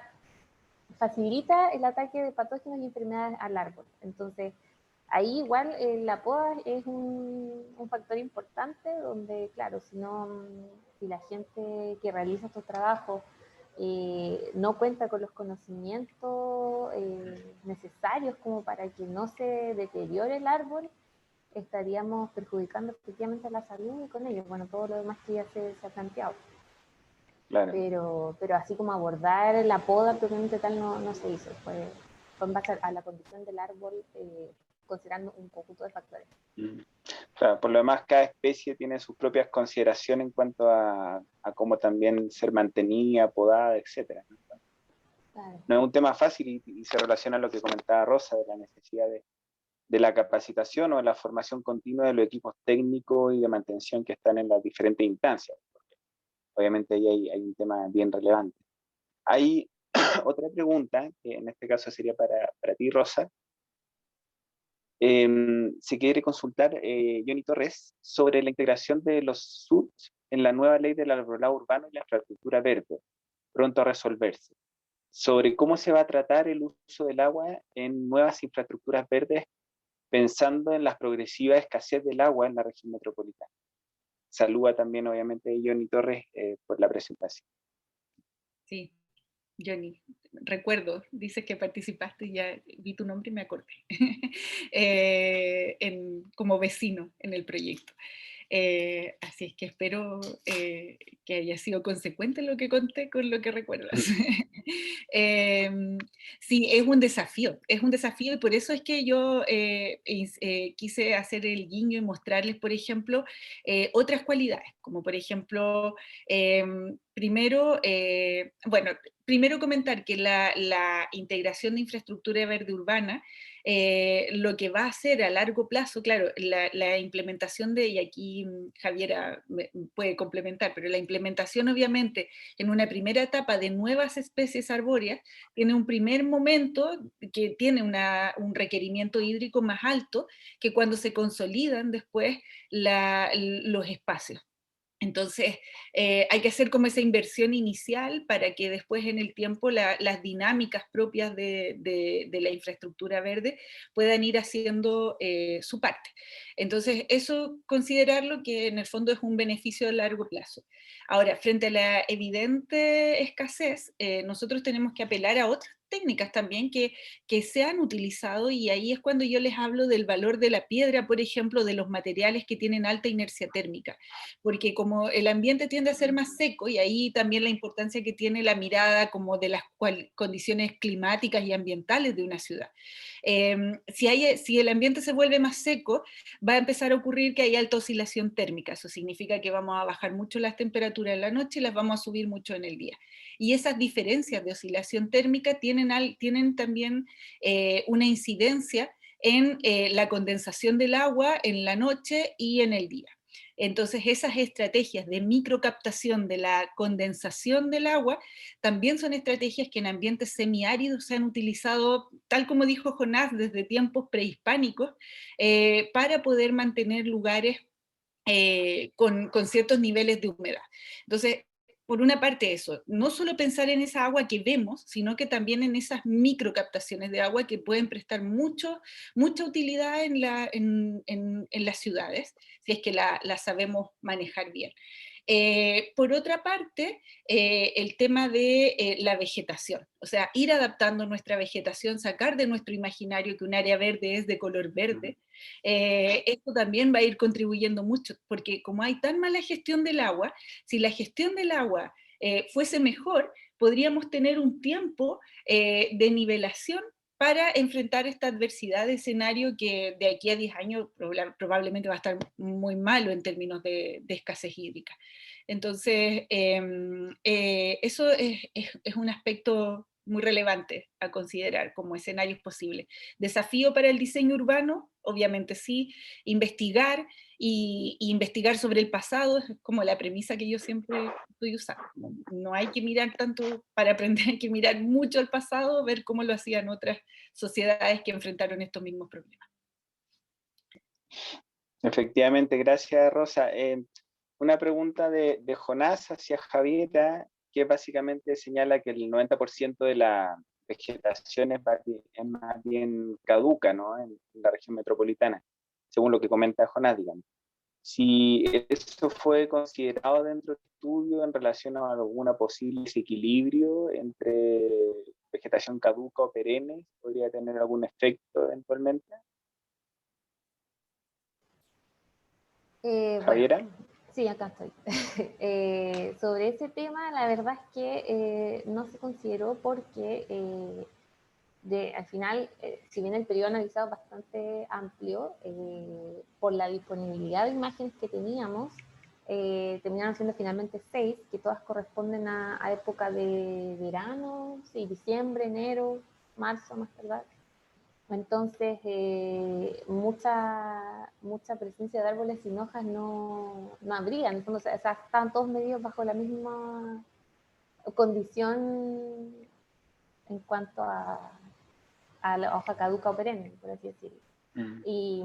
facilita el ataque de patógenos y enfermedades al árbol. Entonces, ahí igual la poda es un factor importante donde, claro, si la gente que realiza estos trabajos no cuenta con los conocimientos necesarios como para que no se deteriore el árbol, estaríamos perjudicando efectivamente la salud y con ello, bueno, todo lo demás que ya se ha planteado. Claro. Pero así como abordar la poda propiamente tal no se hizo, fue en base a la condición del árbol, considerando un conjunto de factores. Claro, por lo demás, cada especie tiene sus propias consideraciones en cuanto a cómo también ser mantenida, podada, etc. Claro. No es un tema fácil y se relaciona a lo que comentaba Rosa, de la necesidad de la capacitación o de la formación continua de los equipos técnicos y de mantención que están en las diferentes instancias. Obviamente ahí hay un tema bien relevante. Hay otra pregunta, que en este caso sería para ti, Rosa. Se quiere consultar, Johnny Torres, sobre la integración de los SUT en la nueva ley del arbolado urbano y la infraestructura verde, pronto a resolverse, sobre cómo se va a tratar el uso del agua en nuevas infraestructuras verdes, pensando en la progresiva escasez del agua en la región metropolitana. Saluda también, obviamente, Johnny Torres por la presentación. Sí, Johnny, recuerdo, dices que participaste y ya vi tu nombre y me acordé, como vecino en el proyecto. Así es que espero que haya sido consecuente lo que conté con lo que recuerdas. Sí, es un desafío y por eso es que yo quise hacer el guiño y mostrarles, por ejemplo, otras cualidades, como por ejemplo, primero comentar que la integración de infraestructura verde urbana, lo que va a hacer a largo plazo, claro, la implementación y aquí Javiera puede complementar, pero la implementación obviamente en una primera etapa de nuevas especies arbóreas tiene un primer momento que tiene un requerimiento hídrico más alto que cuando se consolidan después los espacios. Entonces, hay que hacer como esa inversión inicial para que después en el tiempo las dinámicas propias de la infraestructura verde puedan ir haciendo su parte. Entonces, eso considerarlo que en el fondo es un beneficio a largo plazo. Ahora, frente a la evidente escasez, nosotros tenemos que apelar a otras técnicas también que se han utilizado, y ahí es cuando yo les hablo del valor de la piedra, por ejemplo, de los materiales que tienen alta inercia térmica, porque como el ambiente tiende a ser más seco, y ahí también la importancia que tiene la mirada como de las condiciones climáticas y ambientales de una ciudad. Si el ambiente se vuelve más seco, va a empezar a ocurrir que hay alta oscilación térmica. Eso significa que vamos a bajar mucho las temperaturas en la noche y las vamos a subir mucho en el día. Y esas diferencias de oscilación térmica tienen también una incidencia en la condensación del agua en la noche y en el día. Entonces, esas estrategias de microcaptación de la condensación del agua también son estrategias que en ambientes semiáridos se han utilizado, tal como dijo Jonás, desde tiempos prehispánicos, para poder mantener lugares con ciertos niveles de humedad. Entonces, por una parte eso, no solo pensar en esa agua que vemos, sino que también en esas microcaptaciones de agua que pueden prestar mucha utilidad en las ciudades, si es que la sabemos manejar bien. Por otra parte, el tema de la vegetación, o sea, ir adaptando nuestra vegetación, sacar de nuestro imaginario que un área verde es de color verde, esto también va a ir contribuyendo mucho, porque como hay tan mala gestión del agua, si la gestión del agua fuese mejor, podríamos tener un tiempo de nivelación para enfrentar esta adversidad de escenario que de aquí a 10 años probablemente va a estar muy malo en términos de escasez hídrica. Entonces, eso es un aspecto muy relevantes a considerar como escenarios posibles. Desafío para el diseño urbano, obviamente sí, investigar y investigar sobre el pasado, es como la premisa que yo siempre estoy usando. No hay que mirar tanto para aprender, hay que mirar mucho al pasado, ver cómo lo hacían otras sociedades que enfrentaron estos mismos problemas. Efectivamente, gracias Rosa. Una pregunta de Jonás hacia Javiera, que básicamente señala que el 90% de la vegetación es más bien caduca, ¿no? En la región metropolitana, según lo que comenta Jonás, digamos. Si eso fue considerado dentro del estudio en relación a algún posible desequilibrio entre vegetación caduca o perenne, ¿podría tener algún efecto eventualmente? Bueno, Javiera. sí, acá estoy. Sobre ese tema, la verdad es que no se consideró porque al final, si bien el periodo analizado es bastante amplio, por la disponibilidad de imágenes que teníamos, terminaron siendo finalmente 6, que todas corresponden a época de verano, sí, diciembre, enero, marzo más tardar. Entonces, mucha presencia de árboles sin hojas no habría. En el fondo, o sea, estaban todos medidos bajo la misma condición en cuanto a la hoja caduca o perenne, por así decirlo. Y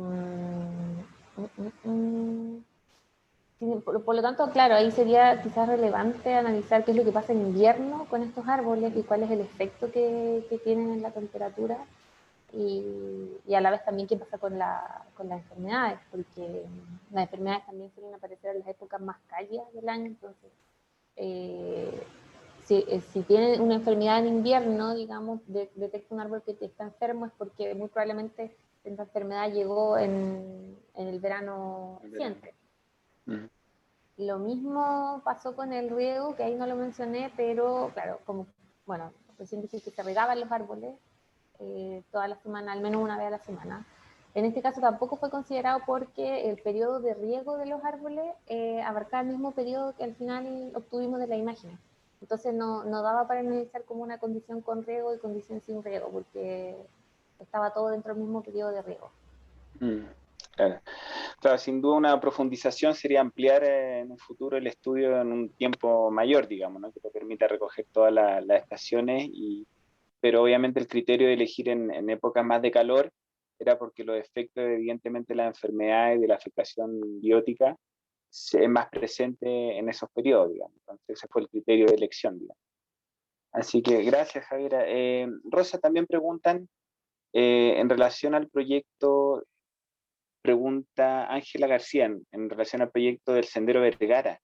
por lo tanto, claro, ahí sería quizás relevante analizar qué es lo que pasa en invierno con estos árboles y cuál es el efecto que tienen en la temperatura. Y a la vez también qué pasa con las enfermedades, porque las enfermedades también suelen aparecer en las épocas más cálidas del año, entonces si tienen una enfermedad en invierno, digamos, detecta un árbol que está enfermo, es porque muy probablemente esa enfermedad llegó en el verano reciente. Lo mismo pasó con el riego, que ahí no lo mencioné, pero claro, como, bueno, recién dije que se regaban los árboles, toda la semana, al menos una vez a la semana. En este caso tampoco fue considerado porque el periodo de riego de los árboles abarcaba el mismo periodo que al final obtuvimos de la imagen. Entonces no daba para analizar como una condición con riego y condición sin riego, porque estaba todo dentro del mismo periodo de riego. Claro. Claro, sin duda una profundización sería ampliar en un futuro el estudio en un tiempo mayor, digamos, ¿no? Que te permita recoger todas las estaciones, pero obviamente el criterio de elegir en épocas más de calor era porque los efectos, evidentemente, de la enfermedad y de la afectación biótica es más presente en esos periodos, digamos. Entonces ese fue el criterio de elección, digamos. Así que gracias, Javiera. Rosa, también preguntan en relación al proyecto. Pregunta Ángela García en relación al proyecto del Sendero Vergara.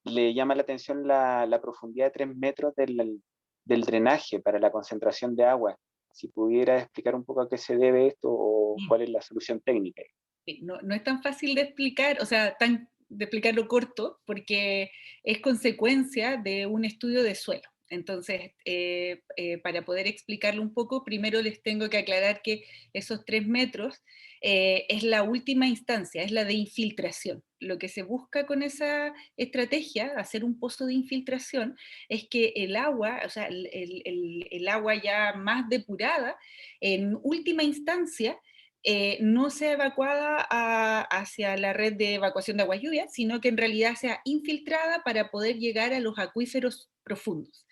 Le llama la atención la profundidad de 3 metros del drenaje para la concentración de agua. Si pudiera explicar un poco a qué se debe esto o cuál es la solución técnica. No es tan fácil de explicar, o sea, de explicarlo corto, porque es consecuencia de un estudio de suelo. Entonces, para poder explicarlo un poco, primero les tengo que aclarar que esos 3 metros es la última instancia, es la de infiltración. Lo que se busca con esa estrategia, hacer un pozo de infiltración, es que el agua, o sea, el agua ya más depurada, en última instancia, no sea evacuada hacia la red de evacuación de agua lluvia, sino que en realidad sea infiltrada para poder llegar a los acuíferos profundos.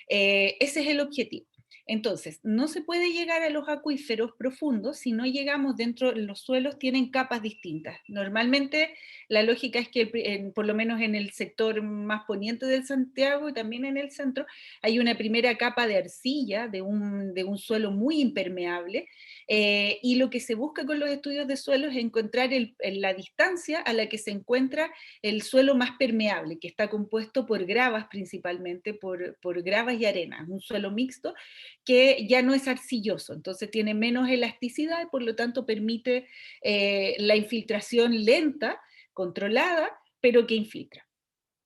Ese es el objetivo. Entonces, no se puede llegar a los acuíferos profundos si no llegamos dentro, los suelos tienen capas distintas. Normalmente la lógica es que por lo menos en el sector más poniente del Santiago y también en el centro hay una primera capa de arcilla, de un suelo muy impermeable, y lo que se busca con los estudios de suelo es encontrar la distancia a la que se encuentra el suelo más permeable, que está compuesto por gravas principalmente, por gravas y arenas, un suelo mixto que ya no es arcilloso, entonces tiene menos elasticidad y por lo tanto permite la infiltración lenta, controlada, pero que infiltra.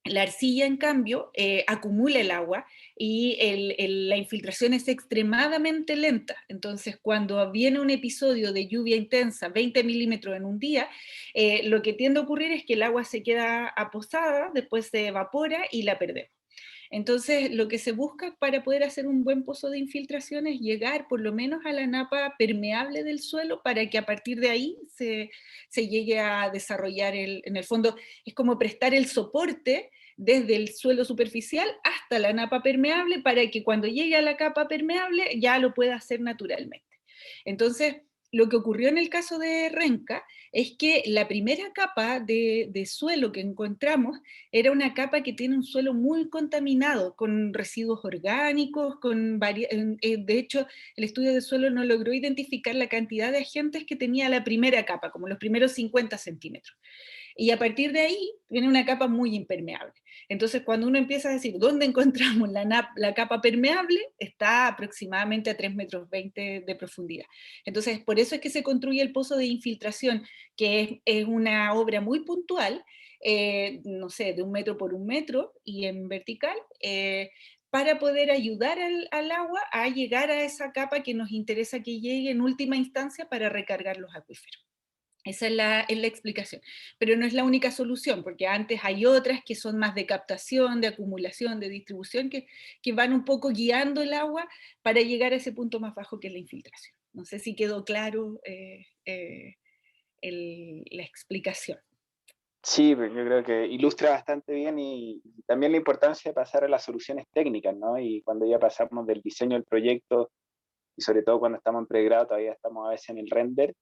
La arcilla, en cambio, acumula el agua y la infiltración es extremadamente lenta. Entonces, cuando viene un episodio de lluvia intensa, 20 milímetros en un día, lo que tiende a ocurrir es que el agua se queda aposada, después se evapora y la perdemos. Entonces, lo que se busca para poder hacer un buen pozo de infiltración es llegar por lo menos a la napa permeable del suelo para que a partir de ahí se llegue a desarrollar, en el fondo, es como prestar el soporte desde el suelo superficial hasta la napa permeable para que cuando llegue a la capa permeable ya lo pueda hacer naturalmente. Entonces, lo que ocurrió en el caso de Renca es que la primera capa de suelo que encontramos era una capa que tiene un suelo muy contaminado, con residuos orgánicos, de hecho, el estudio de suelo no logró identificar la cantidad de agentes que tenía la primera capa, como los primeros 50 centímetros. Y a partir de ahí viene una capa muy impermeable. Entonces, cuando uno empieza a decir, ¿dónde encontramos la capa permeable? Está aproximadamente a 3,20 metros de profundidad. Entonces, por eso es que se construye el pozo de infiltración, que es una obra muy puntual, no sé, de 1 metro por 1 metro y en vertical, para poder ayudar al agua a llegar a esa capa que nos interesa que llegue en última instancia para recargar los acuíferos. Esa es la explicación. Pero no es la única solución, porque antes hay otras que son más de captación, de acumulación, de distribución, que van un poco guiando el agua para llegar a ese punto más bajo que es la infiltración. No sé si quedó claro la explicación. Sí, pues yo creo que ilustra bastante bien y también la importancia de pasar a las soluciones técnicas, ¿no? Y cuando ya pasamos del diseño del proyecto, y sobre todo cuando estamos en pregrado, todavía estamos a veces en el render,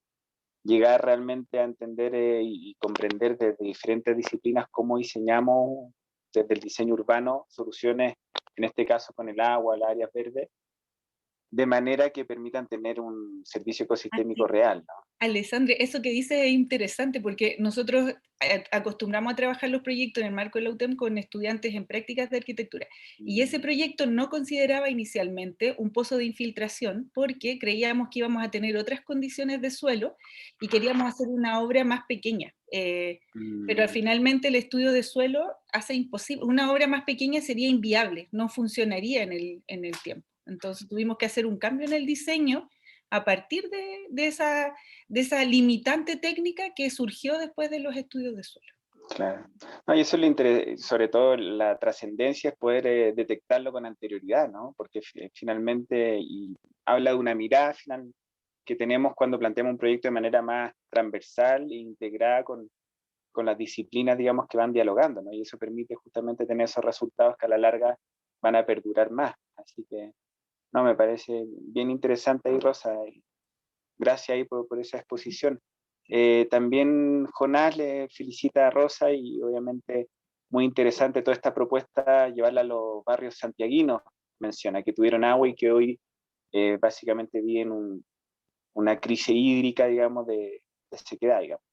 llegar realmente a entender y comprender desde diferentes disciplinas cómo diseñamos desde el diseño urbano soluciones, en este caso con el agua, las áreas verdes, de manera que permitan tener un servicio ecosistémico real, ¿no? Alessandra, eso que dices es interesante porque nosotros acostumbramos a trabajar los proyectos en el marco de la UTEM con estudiantes en prácticas de arquitectura. Y ese proyecto no consideraba inicialmente un pozo de infiltración porque creíamos que íbamos a tener otras condiciones de suelo y queríamos hacer una obra más pequeña. Pero finalmente el estudio de suelo hace imposible, una obra más pequeña sería inviable, no funcionaría en el tiempo. Entonces tuvimos que hacer un cambio en el diseño a partir de esa limitante técnica que surgió después de los estudios de suelo. Claro. No, y eso sobre todo la trascendencia es poder detectarlo con anterioridad, ¿no? Porque finalmente y habla de una mirada final que tenemos cuando planteamos un proyecto de manera más transversal e integrada con las disciplinas, digamos, que van dialogando, ¿no? Y eso permite justamente tener esos resultados que a la larga van a perdurar más. Así que, no, me parece bien interesante ahí, Rosa. Gracias ahí por esa exposición. También Jonás le felicita a Rosa y obviamente muy interesante toda esta propuesta, llevarla a los barrios santiaguinos, menciona, que tuvieron agua y que hoy básicamente viven una crisis hídrica, digamos, de sequedad, digamos.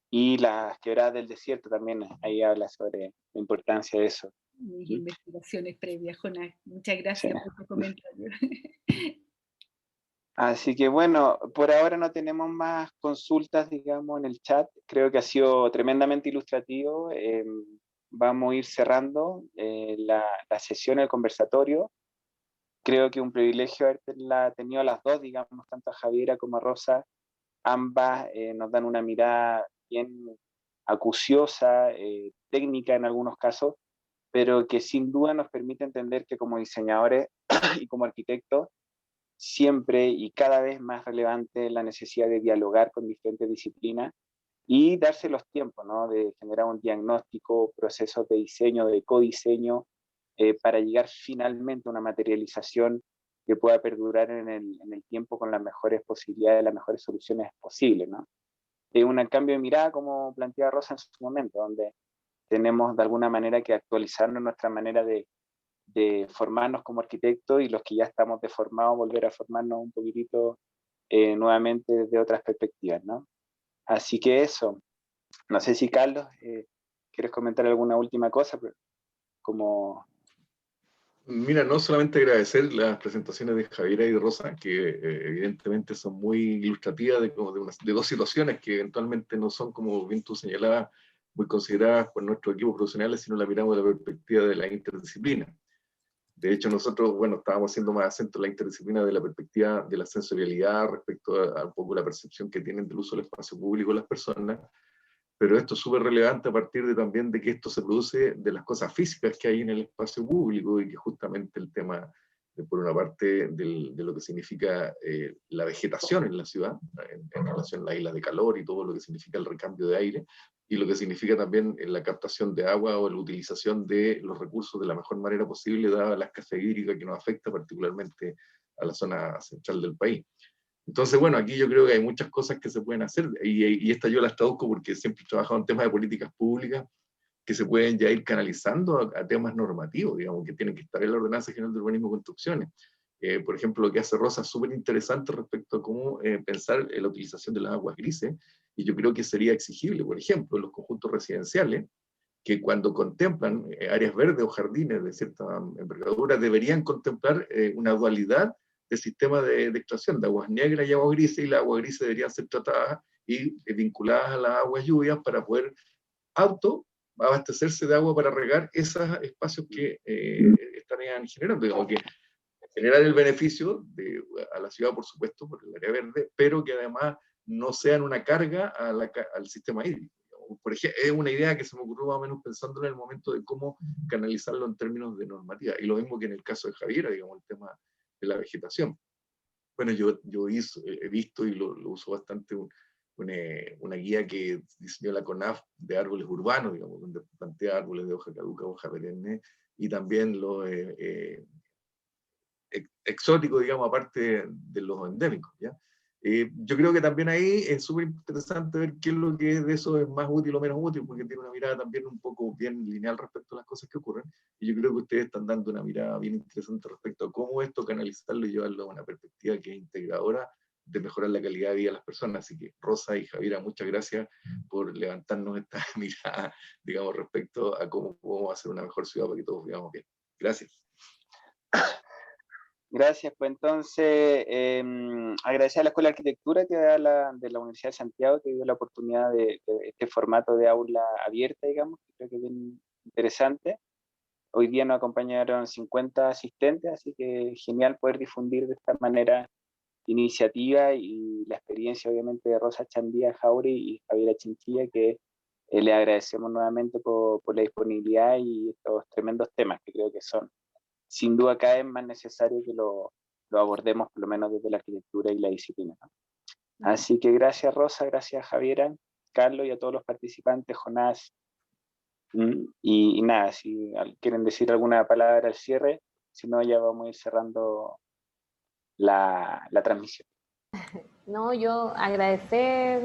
Y las quebradas del desierto también, ahí habla sobre la importancia de eso. Mis investigaciones previas, Jonás. Muchas gracias Sí. por tu comentario. Así que bueno, por ahora no tenemos más consultas, digamos, en el chat. Creo que ha sido tremendamente ilustrativo. Vamos a ir cerrando la sesión, el conversatorio. Creo que un privilegio haberla tenido a las dos, digamos, tanto a Javiera como a Rosa. Ambas nos dan una mirada bien acuciosa, técnica en algunos casos, pero que sin duda nos permite entender que como diseñadores y como arquitectos, siempre y cada vez más relevante la necesidad de dialogar con diferentes disciplinas y darse los tiempos, ¿no? De generar un diagnóstico, procesos de diseño, de codiseño, para llegar finalmente a una materialización que pueda perdurar en el tiempo con las mejores posibilidades, las mejores soluciones posibles, ¿no? Un cambio de mirada, como planteaba Rosa en su momento, donde tenemos de alguna manera que actualizarnos nuestra manera de formarnos como arquitectos y los que ya estamos deformados, volver a formarnos un poquitito nuevamente desde otras perspectivas, ¿no? Así que eso, no sé si Carlos, ¿quieres comentar alguna última cosa? Como... Mira, no solamente agradecer las presentaciones de Javiera y de Rosa, que evidentemente son muy ilustrativas de dos situaciones que eventualmente no son, como bien tú señalabas, muy consideradas por nuestros equipos profesionales, sino la miramos de la perspectiva de la interdisciplina. De hecho, nosotros, bueno, estábamos haciendo más acento en la interdisciplina de la perspectiva de la sensorialidad respecto a un poco la percepción que tienen del uso del espacio público las personas, pero esto es súper relevante a partir de también de que esto se produce de las cosas físicas que hay en el espacio público, y que justamente el tema, por una parte, de lo que significa la vegetación en la ciudad, en relación a las islas de calor y todo lo que significa el recambio de aire, y lo que significa también la captación de agua o la utilización de los recursos de la mejor manera posible, dada la escasez hídrica que nos afecta particularmente a la zona central del país. Entonces, bueno, aquí yo creo que hay muchas cosas que se pueden hacer, y esta yo las traduzco porque siempre he trabajado en temas de políticas públicas que se pueden ya ir canalizando a temas normativos, digamos, que tienen que estar en la Ordenanza General de Urbanismo y Construcciones. Por ejemplo, lo que hace Rosa es súper interesante respecto a cómo pensar en la utilización de las aguas grises, y yo creo que sería exigible, por ejemplo, en los conjuntos residenciales, que cuando contemplan áreas verdes o jardines de cierta envergadura, deberían contemplar una dualidad de sistemas de extracción de aguas negras y aguas grises, y las aguas grises deberían ser tratadas y vinculadas a las aguas lluvias para poder abastecerse de agua para regar esos espacios que estarían generando, digamos, que generar el beneficio a la ciudad, por supuesto, por el área verde, pero que además no sean una carga al sistema hídrico. Por ejemplo, es una idea que se me ocurrió más o menos pensando en el momento de cómo canalizarlo en términos de normativa. Y lo mismo que en el caso de Javiera, digamos, el tema de la vegetación. Bueno, yo he visto y lo uso bastante una guía que diseñó la CONAF de árboles urbanos, digamos, donde plantea árboles de hoja caduca, hoja perenne, y también los exóticos, digamos, aparte de los endémicos, ¿ya? Yo creo que también ahí es súper interesante ver qué es lo que de eso es más útil o menos útil, porque tiene una mirada también un poco bien lineal respecto a las cosas que ocurren, y yo creo que ustedes están dando una mirada bien interesante respecto a cómo esto canalizarlo y llevarlo a una perspectiva que es integradora de mejorar la calidad de vida de las personas. Así que Rosa y Javiera, muchas gracias por levantarnos esta mirada, digamos, respecto a cómo podemos hacer una mejor ciudad para que todos vivamos bien. Gracias. Gracias, pues entonces agradecer a la Escuela de Arquitectura de la Universidad de Santiago que dio la oportunidad de este formato de aula abierta, digamos, que creo que es bien interesante. Hoy día nos acompañaron 50 asistentes, así que genial poder difundir de esta manera iniciativa y la experiencia obviamente de Rosa Chandía Jauri y Javiera Chinchilla, que le agradecemos nuevamente por la disponibilidad y estos tremendos temas que creo que son sin duda cada vez más necesario que lo abordemos por lo menos desde la arquitectura y la disciplina, ¿no? Así que gracias Rosa, gracias Javiera, Carlos y a todos los participantes, Jonás. Y nada, si quieren decir alguna palabra al cierre, si no ya vamos a ir cerrando la transmisión. No, yo agradecer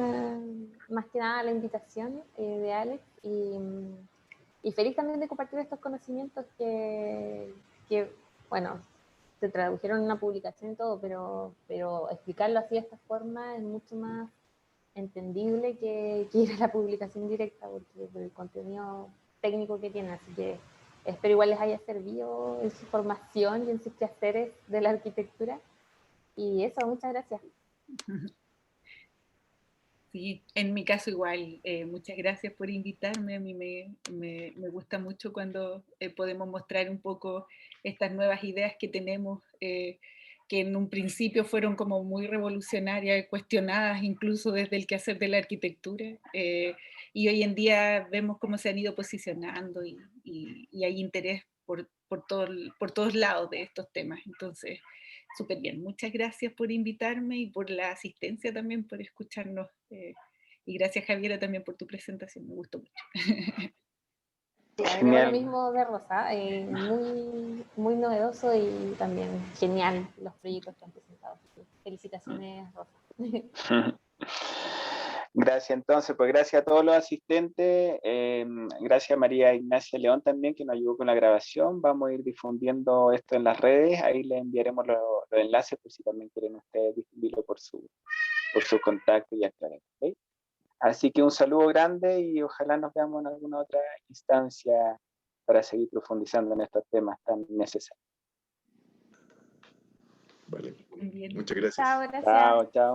más que nada la invitación de Alex y feliz también de compartir estos conocimientos que bueno, se tradujeron en una publicación y todo, pero explicarlo así de esta forma es mucho más entendible que ir a la publicación directa por el contenido técnico que tiene, así que espero igual les haya servido en su formación y en sus quehaceres de la arquitectura. Y eso, muchas gracias. Sí, en mi caso igual, muchas gracias por invitarme. A mí me gusta mucho cuando podemos mostrar un poco estas nuevas ideas que tenemos, que en un principio fueron como muy revolucionarias, cuestionadas incluso desde el quehacer de la arquitectura, y hoy en día vemos cómo se han ido posicionando y hay interés por todos lados de estos temas. Entonces, súper bien. Muchas gracias por invitarme y por la asistencia también, por escucharnos. Y gracias, Javiera, también por tu presentación. Me gustó mucho. Sí, agrego lo mismo de Rosa, muy, muy novedoso y también genial los proyectos que han presentado. Felicitaciones, Rosa. Gracias entonces, pues gracias a todos los asistentes, gracias a María Ignacia León también que nos ayudó con la grabación. Vamos a ir difundiendo esto en las redes, ahí les enviaremos los enlaces por si también quieren ustedes difundirlo por su contacto y aclarar, ¿okay? Así que un saludo grande y ojalá nos veamos en alguna otra instancia para seguir profundizando en estos temas tan necesarios. Vale. Bien. Muchas gracias. Chao, gracias. Chao, chao.